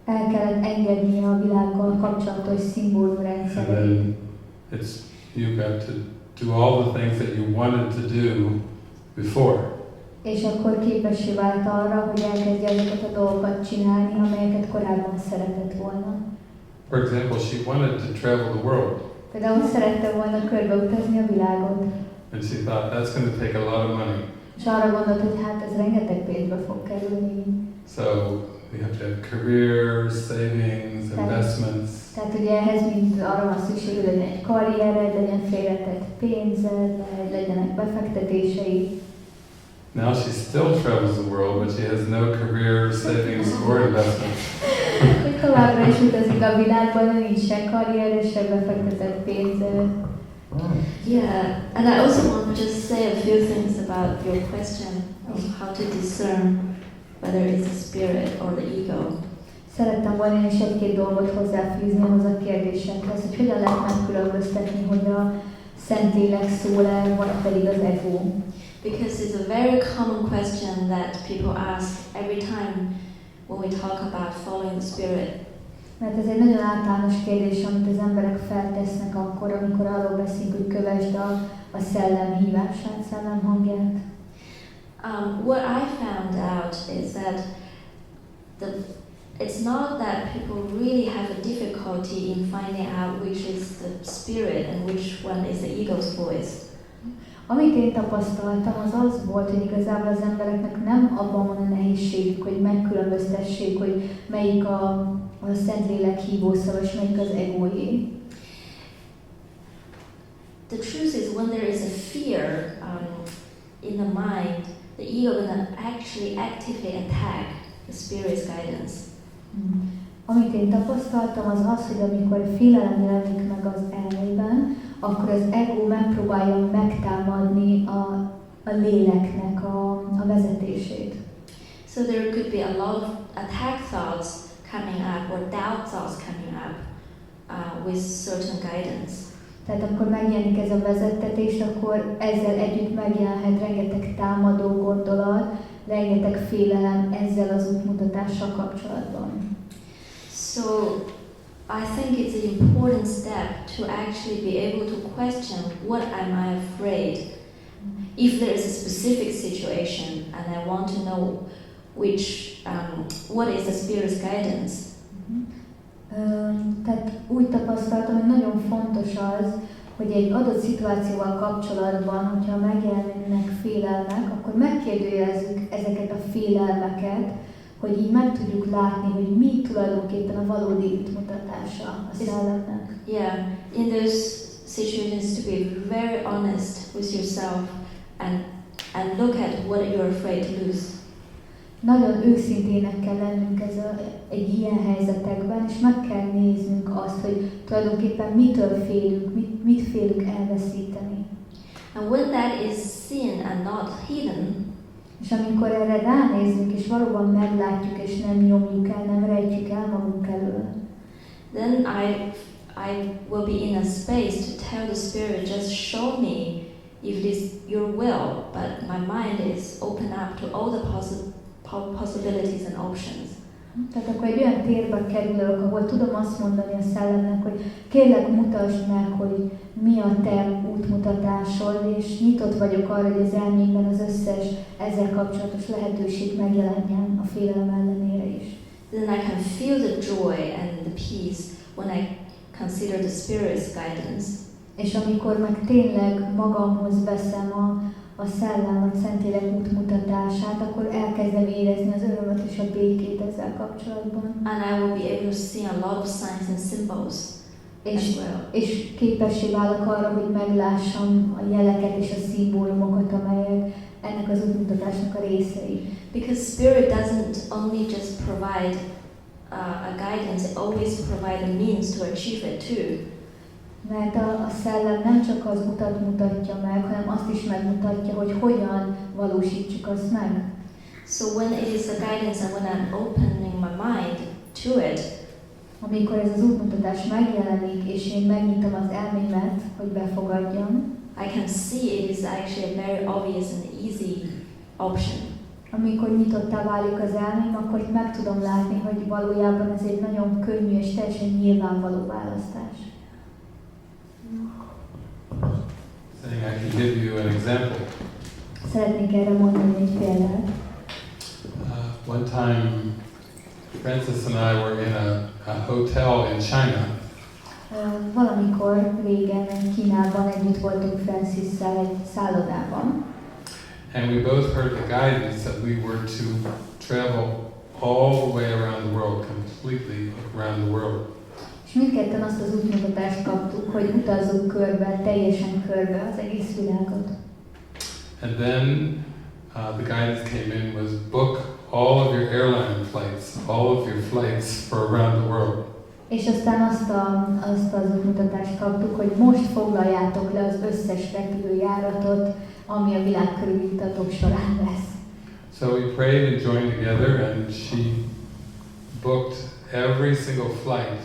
El kellett engednie a világgal kapcsolatos szimbólumrendszerét. And you got to do all the things that you wanted to do before. És akkor képessé vált arra, hogy elkezdje azokat a dolgokat csinálni, amelyeket korábban szeretett volna. For example, she wanted to travel the world. Például szerette volna körbeutazni a világot. And she thought, that's going to take a lot of money. És arra gondolt, hogy hát ez rengeteg pénzbe fog kerülni. So we have to have career, savings, investments. Tehát ugye ehhez mind arra van szükség, hogy legyen egy karriered, legyen félretett pénzed, legyenek befektetései. Now she still travels the world, but she has no career, savings, or investments. Hogy továbbra is utazik a világban, de nincs se karrier, se befektetett pénze. Yeah, and I also want to just say a few things about your question of how to discern whether it's the spirit or the ego. Szerettem volna én is egy-két dolgot hozzáfűzni ahhoz a kérdésekhez, hogy hogyan lehet megkülönböztetni, hogy a Szentlélek szól-e, vagy pedig az ego. Because it's a very common question that people ask every time when we talk about following the Spirit. Mert ez egy nagyon általános kérdés, amit az emberek feltesznek akkor, amikor arról beszélünk, hogy kövesd a szellem hívását, szellem hangját. What I found out is that it's not that people really have a difficulty in finding out which is the spirit and which one is the ego's voice. Amit én tapasztaltam, az volt, hogy igazából az embereknek nem abban van a nehézségük, hogy megkülönböztessék, hogy melyik a Szentlélek hívószava, és melyik az egóé. The truth is, when there is a fear in the mind, the ego will actually actively attack the spirit's guidance. Amit én tapasztaltam, az az, hogy amikor félelem jelenik meg az elmében, akkor az ego megpróbálja megtámadni a léleknek a vezetését. So there could be a lot of attack thoughts coming up or doubt thoughts coming up with certain guidance. Tehát akkor megjelenik ez a vezettetés, akkor ezzel együtt megjelenhet rengeteg támadó gondolat, rengeteg félelem ezzel az útmutatással kapcsolatban. So I think it's an important step to actually be able to question what am I afraid. If there is a specific situation and I want to know what is the Spirit's guidance. Tehát úgy tapasztaltam, hogy nagyon fontos az, hogy egy adott szituációval kapcsolatban, hogyha megjelennek félelmek, akkor megkérdőjelezzük ezeket a félelmeket, hogy így meg tudjuk látni, hogy mi tulajdonképpen a valódi útmutatása a szellemnek. Yeah, in those situations to be very honest with yourself and look at what you're afraid to lose. Nagyon őszintének kell lennünk egy ilyen helyzetekben, és meg kell néznünk azt, hogy tulajdonképpen mitől félünk, mit félünk elveszíteni. And when that is seen and not hidden, és amikor erre ránézünk, és valóban meglátjuk, és nem nyomjuk el, nem rejtjük el magunk elől, then I will be in a space to tell the Spirit, just show me if it is your will, but my mind is open up to all the possibilities and options. Tehát akkor egy olyan térbe kerülök, ahol tudom azt mondani a szellemnek, hogy kérlek mutasd meg, hogy mi a te útmutatásod, és nyitott vagyok arra, hogy az elmémben az összes ezzel kapcsolatos lehetőség megjelenjen a félelem ellenére is. Then I can feel the joy and the peace when I consider the Spirit's guidance. És amikor meg tényleg magamhoz veszem a szellem, a Szentlélek útmutatását, akkor elkezdem érezni az örömöt és a békét ezzel kapcsolatban. And I will be able to see a lot of signs and symbols as well. És képessé válok arra, hogy meglássam a jeleket és a szimbólumokat, amelyek ennek az útmutatásnak a részei. Because Spirit doesn't only just provide a guidance, it always provide a means to achieve it too. Mert a szellem nem csak az utat mutatja meg, hanem azt is megmutatja, hogy hogyan valósítsuk azt meg. So when it is a guidance and when I'm opening my mind to it, amikor ez az útmutatás megjelenik, és én megnyitom az elmémet, hogy befogadjam, I can see it is actually a very obvious and easy option. Amikor nyitottá válik az elmém, akkor itt meg tudom látni, hogy valójában ez egy nagyon könnyű és teljesen nyilvánvaló választás. Saying I can give you an example. Szeretnék erre mondani egy példát. One time, Francis and I were in a hotel in China. Valamikor régen Kínában együtt voltunk Francisszel egy szállodában. And we both heard the guidance that we were to travel all the way around the world, completely around the world. És mindketten azt az útmutatást kaptuk, hogy utazzunk körbe, teljesen körbe az egész világot. And then the guidance came in was book all of your airline flights, all of your flights for around the world. És aztán azt az útmutatást kaptuk, hogy most foglaljátok le az összes repülőjáratot, ami a világ körüli utatok során lesz. So we prayed and joined together, and she booked every single flight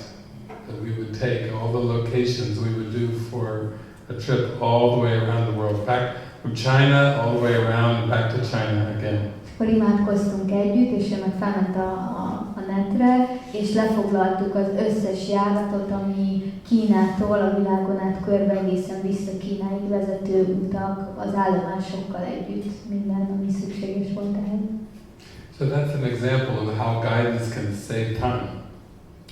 that we would take, all the locations we would do for a trip all the way around the world, back from China all the way around and back to China again. Akkor imádkoztunk együtt, és ő meg felment a netre, és lefoglaltuk az összes járatot, ami Kínától a világon át körbe egészen vissza Kínáig vezető utak, az állomásokkal együtt, minden, ami szükséges volt ehhez. So that's an example of how guidance can save time.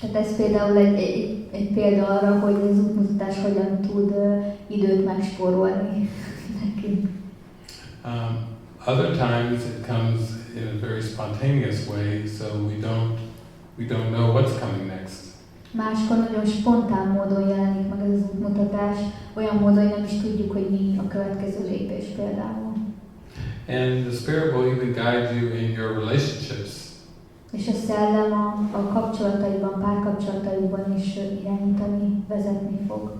Tehát ez például egy példa arra, hogy az útmutatás hogyan tud időt megspórolni nekünk. Other times it comes in a very spontaneous way, so we don't know what's coming next. Máskor nagyon spontán módon jelenik meg ez az útmutatás, olyan módon, hogy nem is tudjuk, hogy mi a következő lépés például. And the Spirit will even guide you in your relationships. És a szellem a kapcsolataiban, párkapcsolataiban is irányítani, vezetni fog.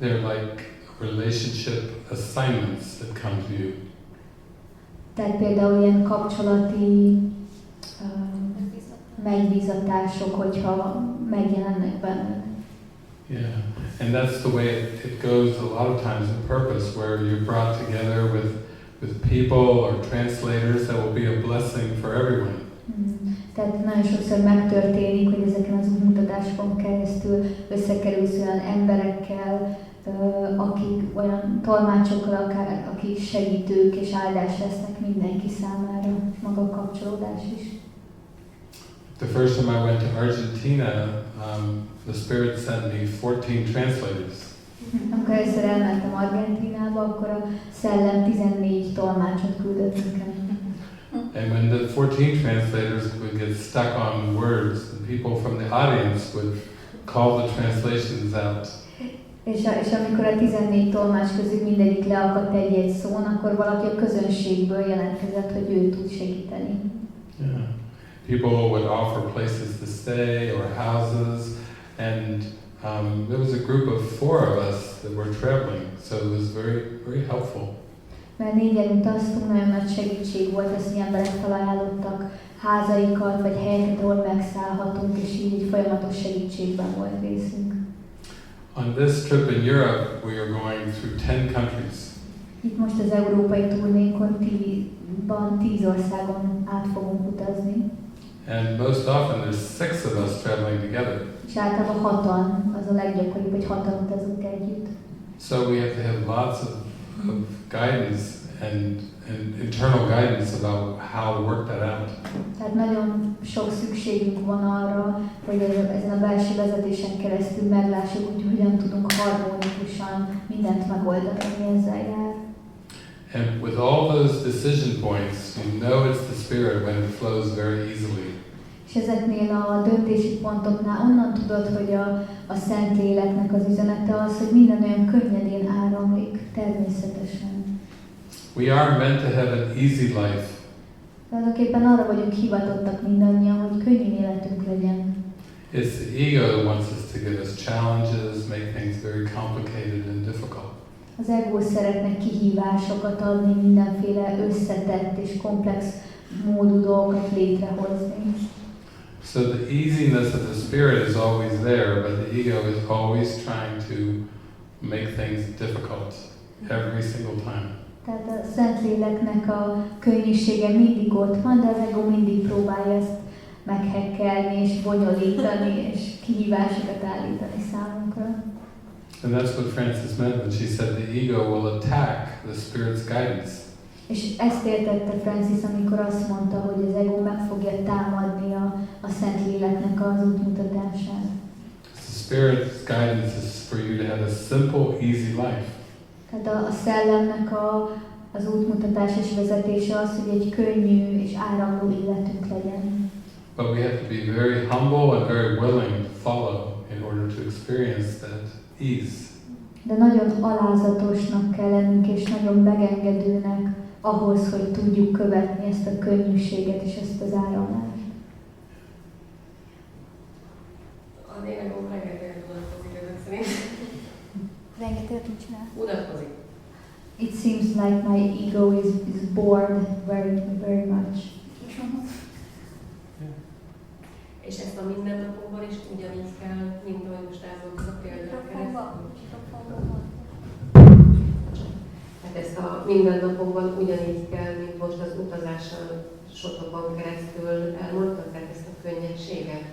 They're like relationship assignments that come to you. Tehát például ilyen kapcsolati megbízatások, hogyha megjelennek benned. Yeah, and that's the way it goes a lot of times in purpose, where you're brought together with people or translators that will be a blessing for everyone. Tehát nagyon sokszor megtörténik, hogy ezeken az útmutatásokon keresztül összekerülsz olyan emberekkel, akik olyan tolmácsokkal, akik segítők és áldás lesznek mindenki számára, maga a kapcsolódás is. The first time I went to Argentina, the Spirit sent me 14 translators. Amikor először elmentem Argentinába, akkor a szellem 14 tolmácsot küldött nekem. And when the 14 translators would get stuck on words, the people from the audience would call the translations out. És amikor a 14 tolmács közül mindegyik leakadt egy-egy szón, akkor valaki a közönségből jelentkezett, hogy ő tud segíteni. Yeah. People would offer places to stay or houses, and there was a group of 4 of us that were traveling, so it was very, very helpful. Mert 4-en utaztunk, nagyon nagy segítség volt, ezt emberek felajánlottak házaikat, vagy helyeket, ahol megszállhatunk, és így egy folyamatos segítségben volt részünk. On this trip in Europe, we are going through 10 countries. Itt most az európai turnénkon 10 országon át fogunk utazni. And most often there's 6 of us traveling together. És általában 6-an, az a leggyakoribb, hogy 6-an utazunk együtt. So we have to have lots of guidance and internal guidance about how to work that out. Tehát nagyon sok szükségünk van arra, hogy ezen a belső vezetésen keresztül meglássuk, hogy hogyan tudunk harmonikusan mindent megoldani, ami ezzel jár. And with all those decision points, you know it's the Spirit when it flows very easily. És ezeknél a döntési pontoknál onnan tudod, hogy a Szentléleknek az üzenete az, hogy minden olyan könnyedén áramlik, természetesen. We are meant to have an easy life. Tulajdonképpen arra vagyunk hivatottak mindannyian, hogy könnyű életünk legyen. It's the ego that wants us to give us challenges, make things very complicated and difficult. Az ego szeretne kihívásokat adni, mindenféle összetett és komplex módú dolgokat létrehozni. So the easiness of the Spirit is always there, but the ego is always trying to make things difficult every single time. Tehát a Szentléleknek a könnyűsége mindig ott van, de az ego mindig próbálja ezt meghekkelni és bonyolítani és kihívásokat állítani számunkra. And that's what Francis meant when she said the ego will attack the Spirit's guidance. És ezt értette Francis, amikor azt mondta, hogy az ego meg fogja támadni a Szentléleknek az útmutatását. The Spirit's guidance is for you to have a simple, easy life. Tehát a szellemnek az útmutatás és vezetése az, hogy egy könnyű és áramló életünk legyen. But we have to be very humble and very willing to follow in order to experience that ease. De nagyon alázatosnak kell lennünk, és nagyon megengedőnek ahhoz, hogy tudjuk követni ezt a könnyűséget és ezt az áramlást. A lényegom rengeteg unatkozik ezek szerint. Rengeteget mit csinál? Unatkozik. It seems like my ego is bored very, very much. És ezt ezt a mindennapokban is ugyanígy kell, mint ahogy most elmondtad a példán keresztül. Tehát ezt a mindennapokban ugyanígy kell, mint most az utazáson sotokon keresztül elmondtad, tehát ezt a könnyedséget.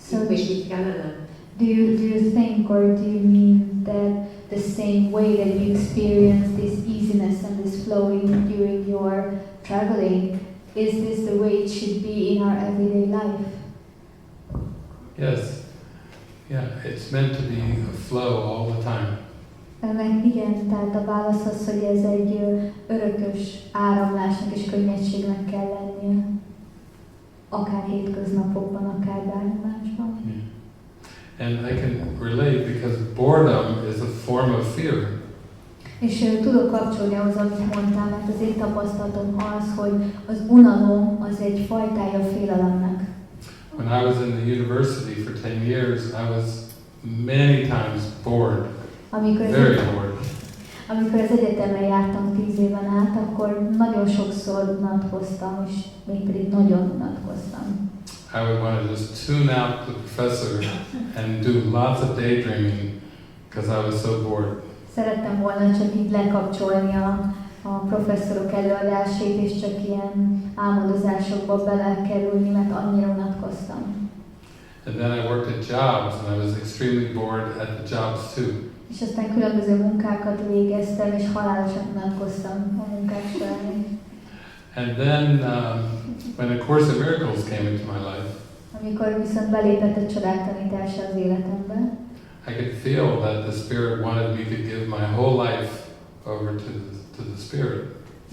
So És így kellene? do you think, or do you mean that the same way that you experience this easiness and this flowing during your traveling, is this the way it should be in our everyday life? Yes. Yeah, it's meant to be a flow all the time. Mert igen, tehát a válasz az, hogy ez egy örökös áramlásnak és könnyedségnek kell lennie. Akár hétköznapokban, akár bármi másban. Yeah. And I can relate because boredom is a form of fear. És tudok kapcsolni ahhoz, amit mondtál, mert az én tapasztalatom az, hogy az unalom az egy fajtája félelemnek. When I was in the university for 10 years, I was many times bored. Very bored. Amikor az egyetemre jártam 10 éven át, akkor nagyon sokszor unatkoztam, és mégpedig nagyon unatkoztam. I would want to just tune out the professor and do lots of daydreaming because I was so bored. Szerettem volna csak így lekapcsolni a professzorok előadásait, és csak ilyen álmodozásokba belekerülni, mert annyira unatkoztam. And then I worked at jobs and I was extremely bored at the jobs too. És aztán különböző munkákat végeztem, és halálosan unatkoztam a munkák során. And then when A Course in Miracles came into my life, Amikor viszont belépett a csodák tanítása az életembe, I could feel that the Spirit wanted me to give my whole life over to the Spirit.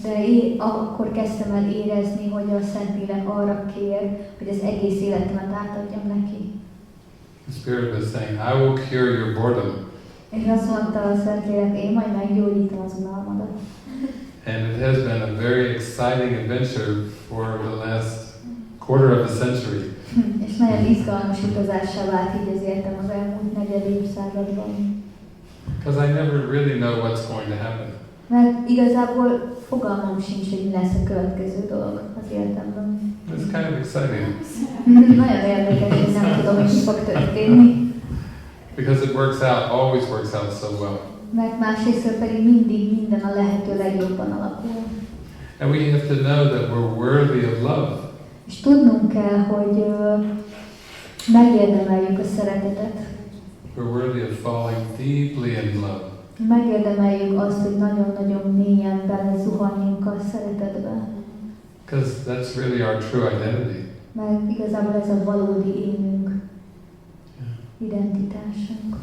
de én akkor kezdtem el érezni, hogy a Szentlélek arra kér, hogy az egész életemet átadjam neki. The Spirit was saying, I will cure your boredom. És azt mondta a Szentlélek, én majd meggyógyítom az unalmadat. And it has been a very exciting adventure for the last quarter of a century. És nagyon izgalmas utazássá vált így az életem az elmúlt negyed évszázadban. Because I never really know what's going to happen. Mert igazából fogalmam sincs, hogy mi lesz a következő dolog az életemben. It's kind of exciting. Nagyon érdekes, hogy nem tudom, hogy mi fog történni. Because it works out, always works out so well. Mert másrészt pedig mindig minden a lehető legjobban alakul. And we have to know that we're worthy of love. És tudnunk kell, hogy megérdemeljük a szeretetet. We're worthy of falling deeply in love. Megérdemeljük azt, hogy nagyon-nagyon mélyen belezuhanjunk a szeretetbe. Because that's really our true identity. Mert igazából ez a valódi énünk, identitásunk.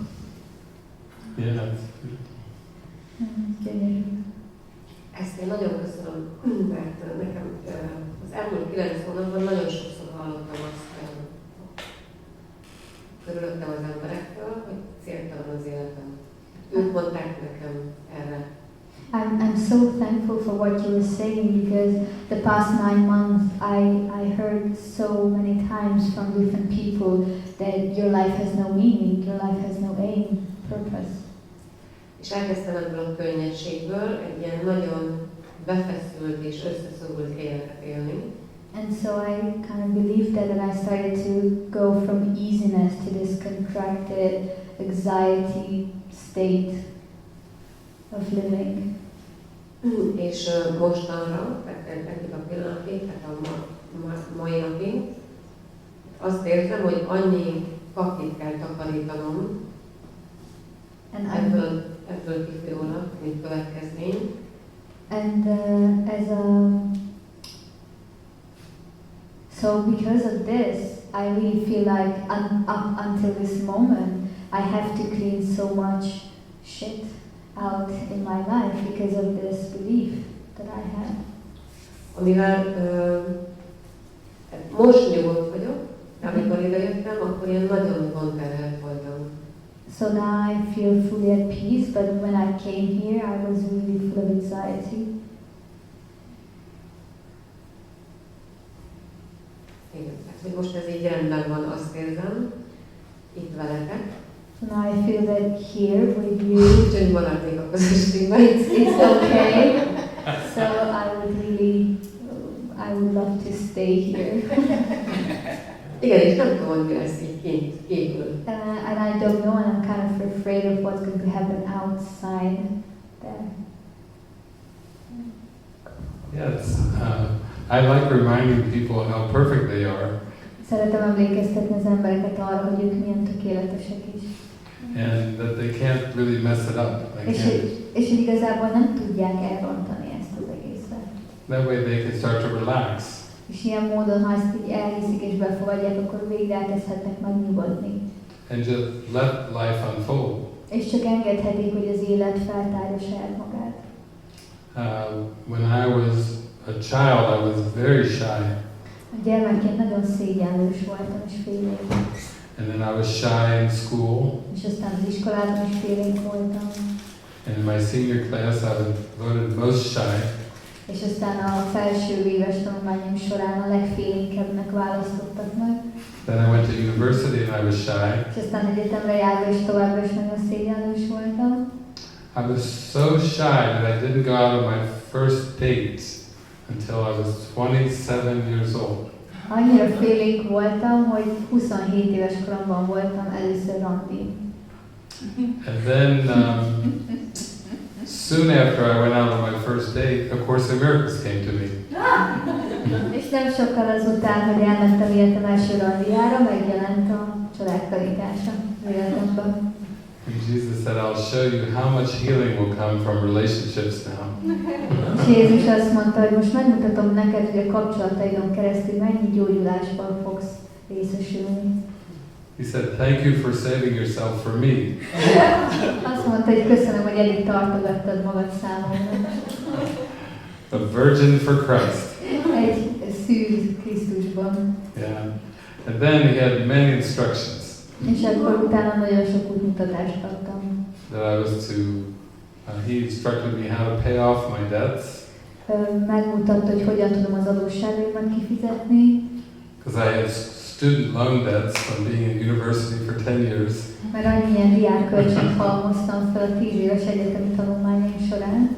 Yeah. Gyönyörű. Ezt én nagyon köszönöm, mert nekem az elmúlt 9 hónapban nagyon sokszor hallottam azt körülöttem az emberektől, hogy céltalan az életem. Ők mondták nekem erre. I'm so thankful for what you were saying, because the past 9 months I heard so many times from different people that your life has no meaning, your life has no aim, purpose. És elkezdtem ebből a könnyedségből egy ilyen nagyon befeszült és összeszorult életet élni. And so I kind of believed that, and I started to go from easiness to this contracted anxiety state of living. És mostanra, tehát eddig a pillanatig, tehát a mai napig, azt érzem, hogy annyi papírt kell takarítanom ebből kifolyólag, mint következmény. And so because of this, I really feel like up until this moment, I have to clean so much shit out in my life because of this belief that I have. Amivel most nyugodt vagyok, de amikor idejöttem, akkor én nagyon gondterhelt voltam. So now I feel fully at peace, but when I came here, I was really full of anxiety. Igen, tehát hogy most ez így rendben van, azt érzem, itt veletek. So now I feel that here with you, Úgyhogy maradnék a közösségben. it's okay. So I would love to stay here. Igen, és nem tudom, hogy mi lesz így kint, kívül. And I don't know, and I'm kind of afraid of what's going to happen outside there. Yes, I like reminding people how perfect they are, Szeretem emlékeztetni az embereket arra, hogy ők milyen tökéletesek is. and that they can't really mess it up. They can't. És hogy igazából nem tudják elrontani ezt az egészet. That way they can start to relax. És ilyen módon, ha ezt így elhiszik és befogadják, akkor végre elkezdhetnek megnyugodni. And just let life unfold. És csak engedhetik, hogy az élet feltárja saját magát. When I was a child, I was very shy. A gyermekként nagyon szégyenlős voltam és félénk. And then I was shy in school. És aztán az iskolában is félénk voltam. And in my senior class, I was voted most shy. És aztán a felső éves tanulmányom során a legfélénkebbnek választottak meg. Then I went to university and I was shy. És aztán egyetemre járva is továbbra is nagyon szégyenlős voltam. I was so shy that I didn't go out on my first dates until I was 27 years old. Annyira félénk voltam, hogy 27 éves koromban voltam először randin. And then soon after I went out on my first date, A Course in Miracles came to me. És nem sokkal azután, hogy elmentem életem első randiára, megjelent a családtanítása életemben. And Jesus said, I'll show you how much healing will come from relationships now. És Jézus azt mondta, hogy most megmutatom neked, hogy a kapcsolataidon keresztül mennyi gyógyulásban fogsz részesülni. He said, thank you for saving yourself for me. Azt mondta, hogy köszönöm, hogy eddig tartogattad magad számomra. A virgin for Christ. Egy szűz Krisztusban. Yeah. And then he had many instructions És akkor utána nagyon sok útmutatást kaptam. that I was to, he instructed me how to pay off my debts. Megmutatta, hogy hogyan tudom az adósságaimat kifizetni. Because I had student loan debts from being in university for 10 years. Mert annyi ilyen diákkölcsönt halmoztam fel a 10 éves egyetemi tanulmányaim során.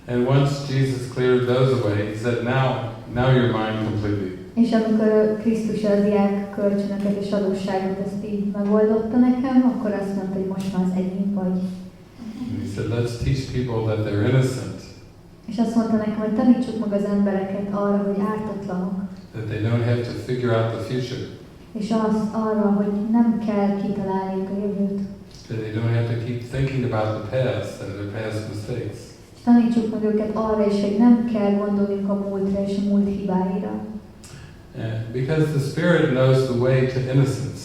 And once Jesus cleared those away, he said, now you're mine completely. És amikor Krisztus a diákkölcsönöket és adósságot ezt így megoldotta nekem, akkor azt mondta, hogy most már az enyém vagy. And he said, let's teach people that they're innocent, És azt mondta nekem, hogy tanítsuk meg az embereket arra, hogy ártatlanok. that they don't have to figure out the future, És arra, hogy nem kell kitalálniuk a jövőt. that they don't have to keep thinking about the past and their past mistakes. És tanítsuk meg őket arra is, hogy nem kell gondolniuk a múltra és a múlt hibáira. Because the Spirit knows the way to innocence.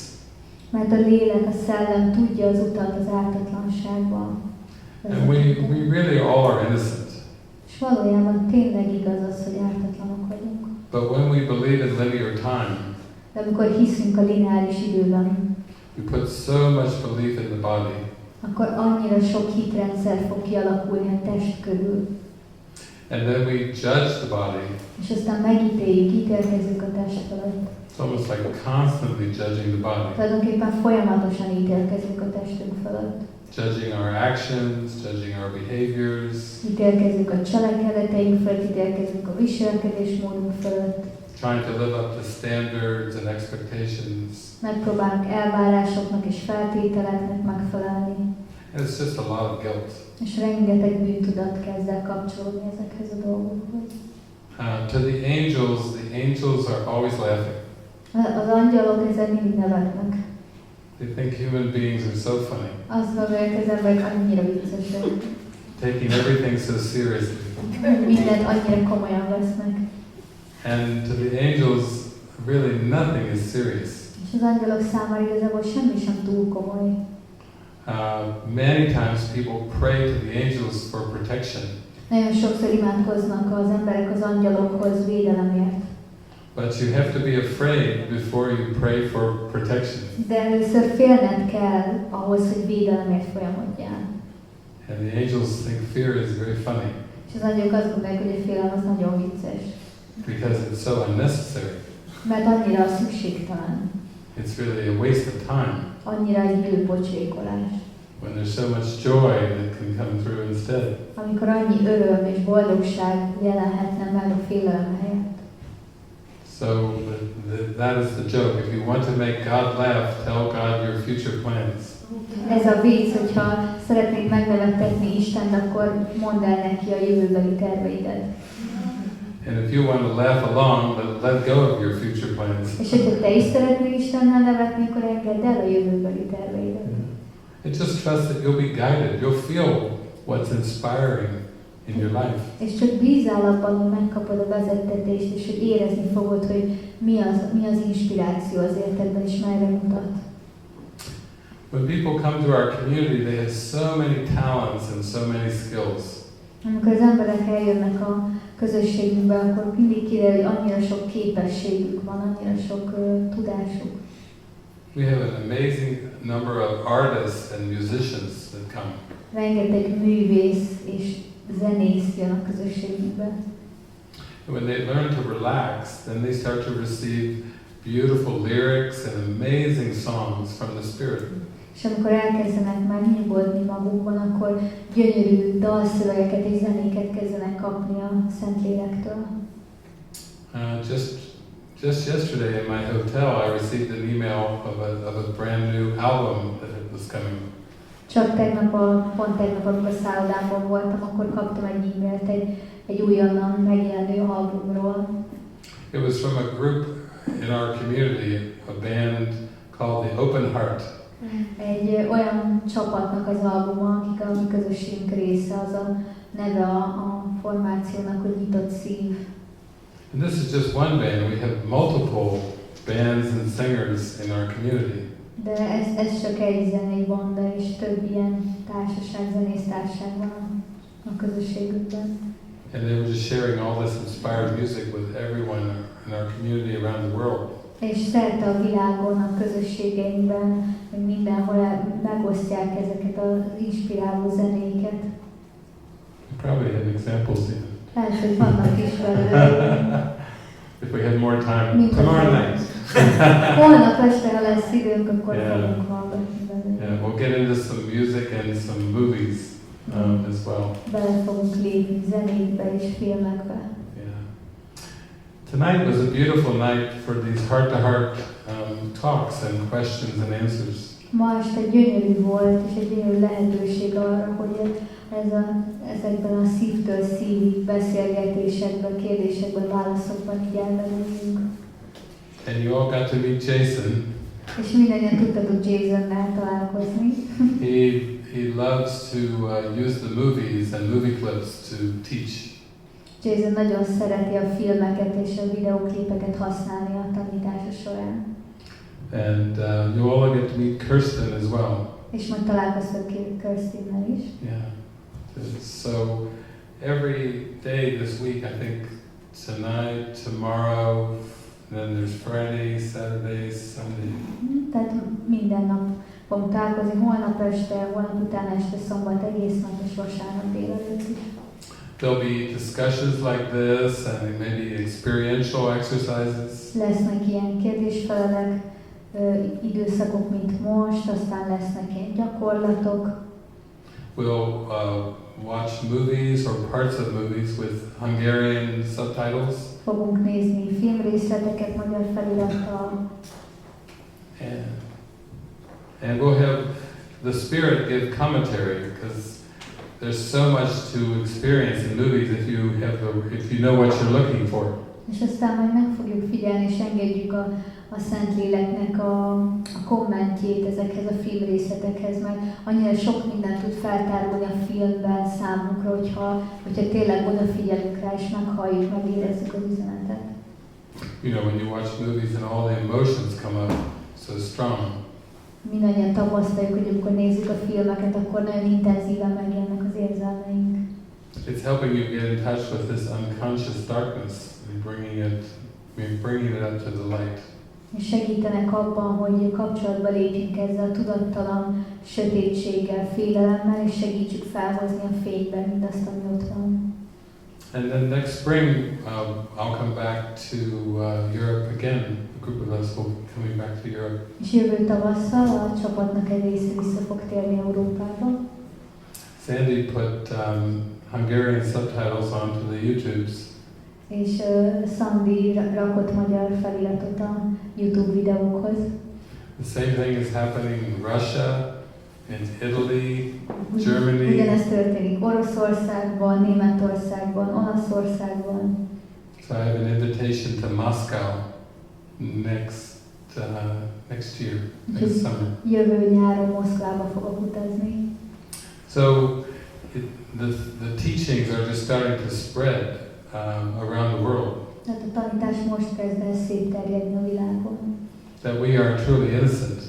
Mert a lélek, a szellem tudja az utat az ártatlanságban. And we really all are innocent. És valójában tényleg igaz az, hogy ártatlanok vagyunk. But when we believe in linear time, De amikor hiszünk a lineáris időben, we put so much belief in the body akkor annyira sok hitrendszer fog kialakulni a test körül. and then we judge the body. És aztán megítéljük, ítélkezünk a test felett. It's almost like constantly judging the body, Tulajdonképpen folyamatosan ítélkezünk a testünk felett. judging our actions, judging our behaviors, Ítélkezünk a cselekedeteink felett, ítélkezünk a viselkedésmódunk felett. trying to live up to standards and expectations. Megpróbálunk elvárásoknak és feltételeknek megfelelni. And it's just a lot of guilt. És rengeteg bűntudat kezd el kapcsolódni ezekhez a dolgokhoz. To the angels are always laughing. Az angyalok ezen mindig nevetnek. They think human beings are so funny, Azt gondolják, az emberek annyira viccesek. taking everything so seriously. Mindent annyira komolyan vesznek. And to the angels, really nothing is serious. És az angyalok számára igazából semmi sem túl komoly. Many times people pray to the angels for protection, Nagyon sokszor imádkoznak az emberek az angyalokhoz védelemért. but you have to be afraid before you pray for protection. De először félned kell ahhoz, hogy védelemért folyamodjál. And the angels think fear is very funny És az angyalok azt gondolják, hogy a félelem az nagyon vicces. because it's so unnecessary. Mert annyira szükségtelen. It's really a waste of time Annyira egy időpocsékolás. when there's so much joy that can come through instead. Amikor annyi öröm és boldogság jelenhetne meg a félelem helyett. So That is the joke. If you want to make God laugh, tell God your future plans. Ez a vicc, hogyha szeretnéd megnevettetni Istent, akkor mondd el neki a jövőbeli terveidet. And if you want to laugh along, let go of your future plans. És hogyha te is szeretnél Istennel nevetni, akkor engedd el a jövőbeli terveidet. And just trust that you'll be guided. You'll feel what's inspiring in your life. És csak bízzál abban, hogy megkapod a vezettetést, és hogy érezni fogod, hogy mi az inspiráció az életedben, és merre mutat. When people come to our community, they have so many talents and so many skills. Amikor az emberek eljönnek a közösségünkbe, akkor mindig kiderül, hogy annyira sok képességük van, annyira sok tudásuk. We have an amazing number of artists and musicians that come. Rengeteg művész és zenész jön a közösségünkbe. And when they learn to relax, then they start to receive beautiful lyrics and amazing songs from the Spirit. És amikor elkezdenek már nyugodni magukban, akkor gyönyörű dalszövegeket és zenéket kezdenek kapni a Szentlélektől. Just yesterday in my hotel, I received an email of a brand new album that was coming. Csak pont tegnap, amikor szállodámban voltam, akkor kaptam egy e-mailt egy újonnan megjelenő albumról. It was from a group in our community, a band called the Open Heart. Egy olyan csapatnak az albuma, akik a mi közösségünk része, az a neve a formációnak, hogy nyitott szív. And this is just one band. We have multiple bands and singers in our community. De ez csak egy zenei banda, és több ilyen társaság, zenésztársaság van a közösségükben. And they were just sharing all this inspired music with everyone in our community around the world. És szerte a világon, a közösségeinkben, hogy mindenhol megosztják ezeket az inspiráló zenéket. We probably have examples even. Lehet, hogy vannak is belőle. If we had more time, tomorrow night. Holnap este, ha lesz időnk, akkor Yeah. fogunk hallgatni belőle. Yeah, we'll get into some music and some movies as well. Bele fogunk lépni zenékbe és filmekbe. Yeah. Tonight was a beautiful night for these heart-to-heart talks and questions and answers. Ma este gyönyörű volt, és egy gyönyörű lehetőség arra, hogy ezekben a szívtől szívig beszélgetésekben, kérdésekben, válaszokban így elmerüljünk. And you all got to meet Jason. És mindannyian tudtatok Jasonnel találkozni. He loves to use the movies and movie clips to teach. Jason nagyon szereti a filmeket és a videóklipeket használni a tanítása során. And you all get to meet Kirsten as well. És majd találkoztok Kirstennel is. Yeah. So every day this week, I think tonight, tomorrow, then there's Friday, Saturday, Sunday. Tehát minden nap fogunk találkozni, holnap este, holnap után este, szombat egész nap és vasárnap délelőtt is. There'll be discussions like this and maybe experiential exercises. Lesznek ilyen kérdésfelelek, időszakok, mint most, aztán lesznek ilyen gyakorlatok. We'll watch movies or parts of movies with Hungarian subtitles. Fogunk nézni filmrészleteket magyar felirattal. And we'll have the Spirit give commentary, because there's so much to experience in movies if you know what you're looking for. És aztán majd meg fogjuk figyelni, és engedjük a Szentléleknek a kommentjét ezekhez a filmrészletekhez, mert annyira sok mindent tud feltárulni a filmben számunkra, hogyha tényleg odafigyelünk rá, és meghalljuk, megérezzük az üzenetet. You know, when you watch movies and all the emotions come up so strong. Mindannyian tapasztaljuk, hogy amikor nézzük a filmeket, akkor nagyon intenzíven megjelennek az érzelmeink. It's helping you get in touch with this unconscious darkness and bringing it up to the light. És segítenek abban, hogy kapcsolatba lépjünk ezzel a tudattalan sötétséggel, félelemmel, és segítsük felhozni a fényben mindazt, ami ott van. And then next spring, I'll come back to Europe again. A group of us will be coming back to Europe. És jövő tavasszal a csapatnak egy része vissza fog térni Európába. Sandy put Hungarian subtitles onto the YouTubes. És Sandy rakott magyar feliratot a YouTube videókhoz. The same thing is happening in Russia, in Italy, Germany. Ugyanezt történik Oroszországban, Németországban, Olaszországban. So I have an invitation to Moscow next year, next summer. Jövő nyáron Moszkvába fogok utazni. So the teachings are just starting to spread around the world. Tehát a tanítás most kezd el szétterjedni a világon. That we are truly innocent.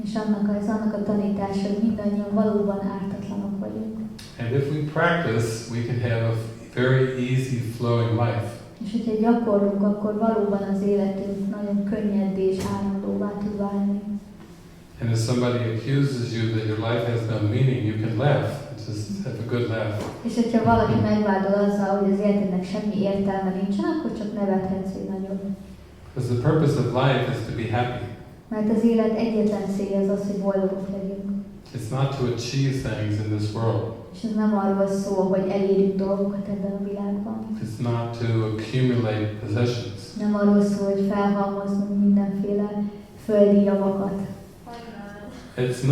És annak a tanítása, hogy mindannyian valóban ártatlanok vagyunk. And if we practice, we can have a very easy flowing life. És hogyha gyakorlunk, akkor valóban az életünk nagyon könnyed és áramlóvá tud válni. And if somebody accuses you that your life has no meaning, you can laugh. Just have a good laugh. És hogyha valaki megvádol azzal, hogy az életednek semmi értelme nincsen, akkor csak nevethetsz egy nagyot. Because the purpose of life is to be happy. Mert az élet egyetlen célja az, hogy boldogok legyünk. It's not to achieve things in this world. És ez nem arról szól, hogy elérjük dolgokat ebben a világban. It's not to accumulate possessions. Nem arról szól, hogy felhalmoznunk mindenféle földi javakat. It's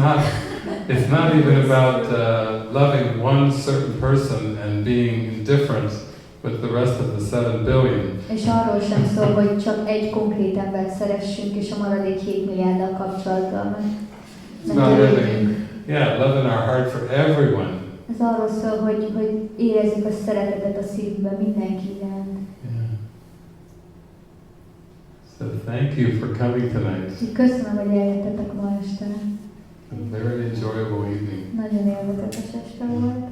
not even about loving one certain person and being indifferent with the rest of the 7 billion. És arról sem szól, hogy csak egy konkrét embert szeressünk, és a maradék 7 milliárddal kapcsolatban. It's not really, love in our heart for everyone. Ez arról szól, hogy érezzük a szeretetet a szívben mindenki iránt. Yeah. So thank you for coming tonight. Köszönöm, hogy eljöttetek ma este. A very enjoyable evening. Nagyon élvezetes este volt.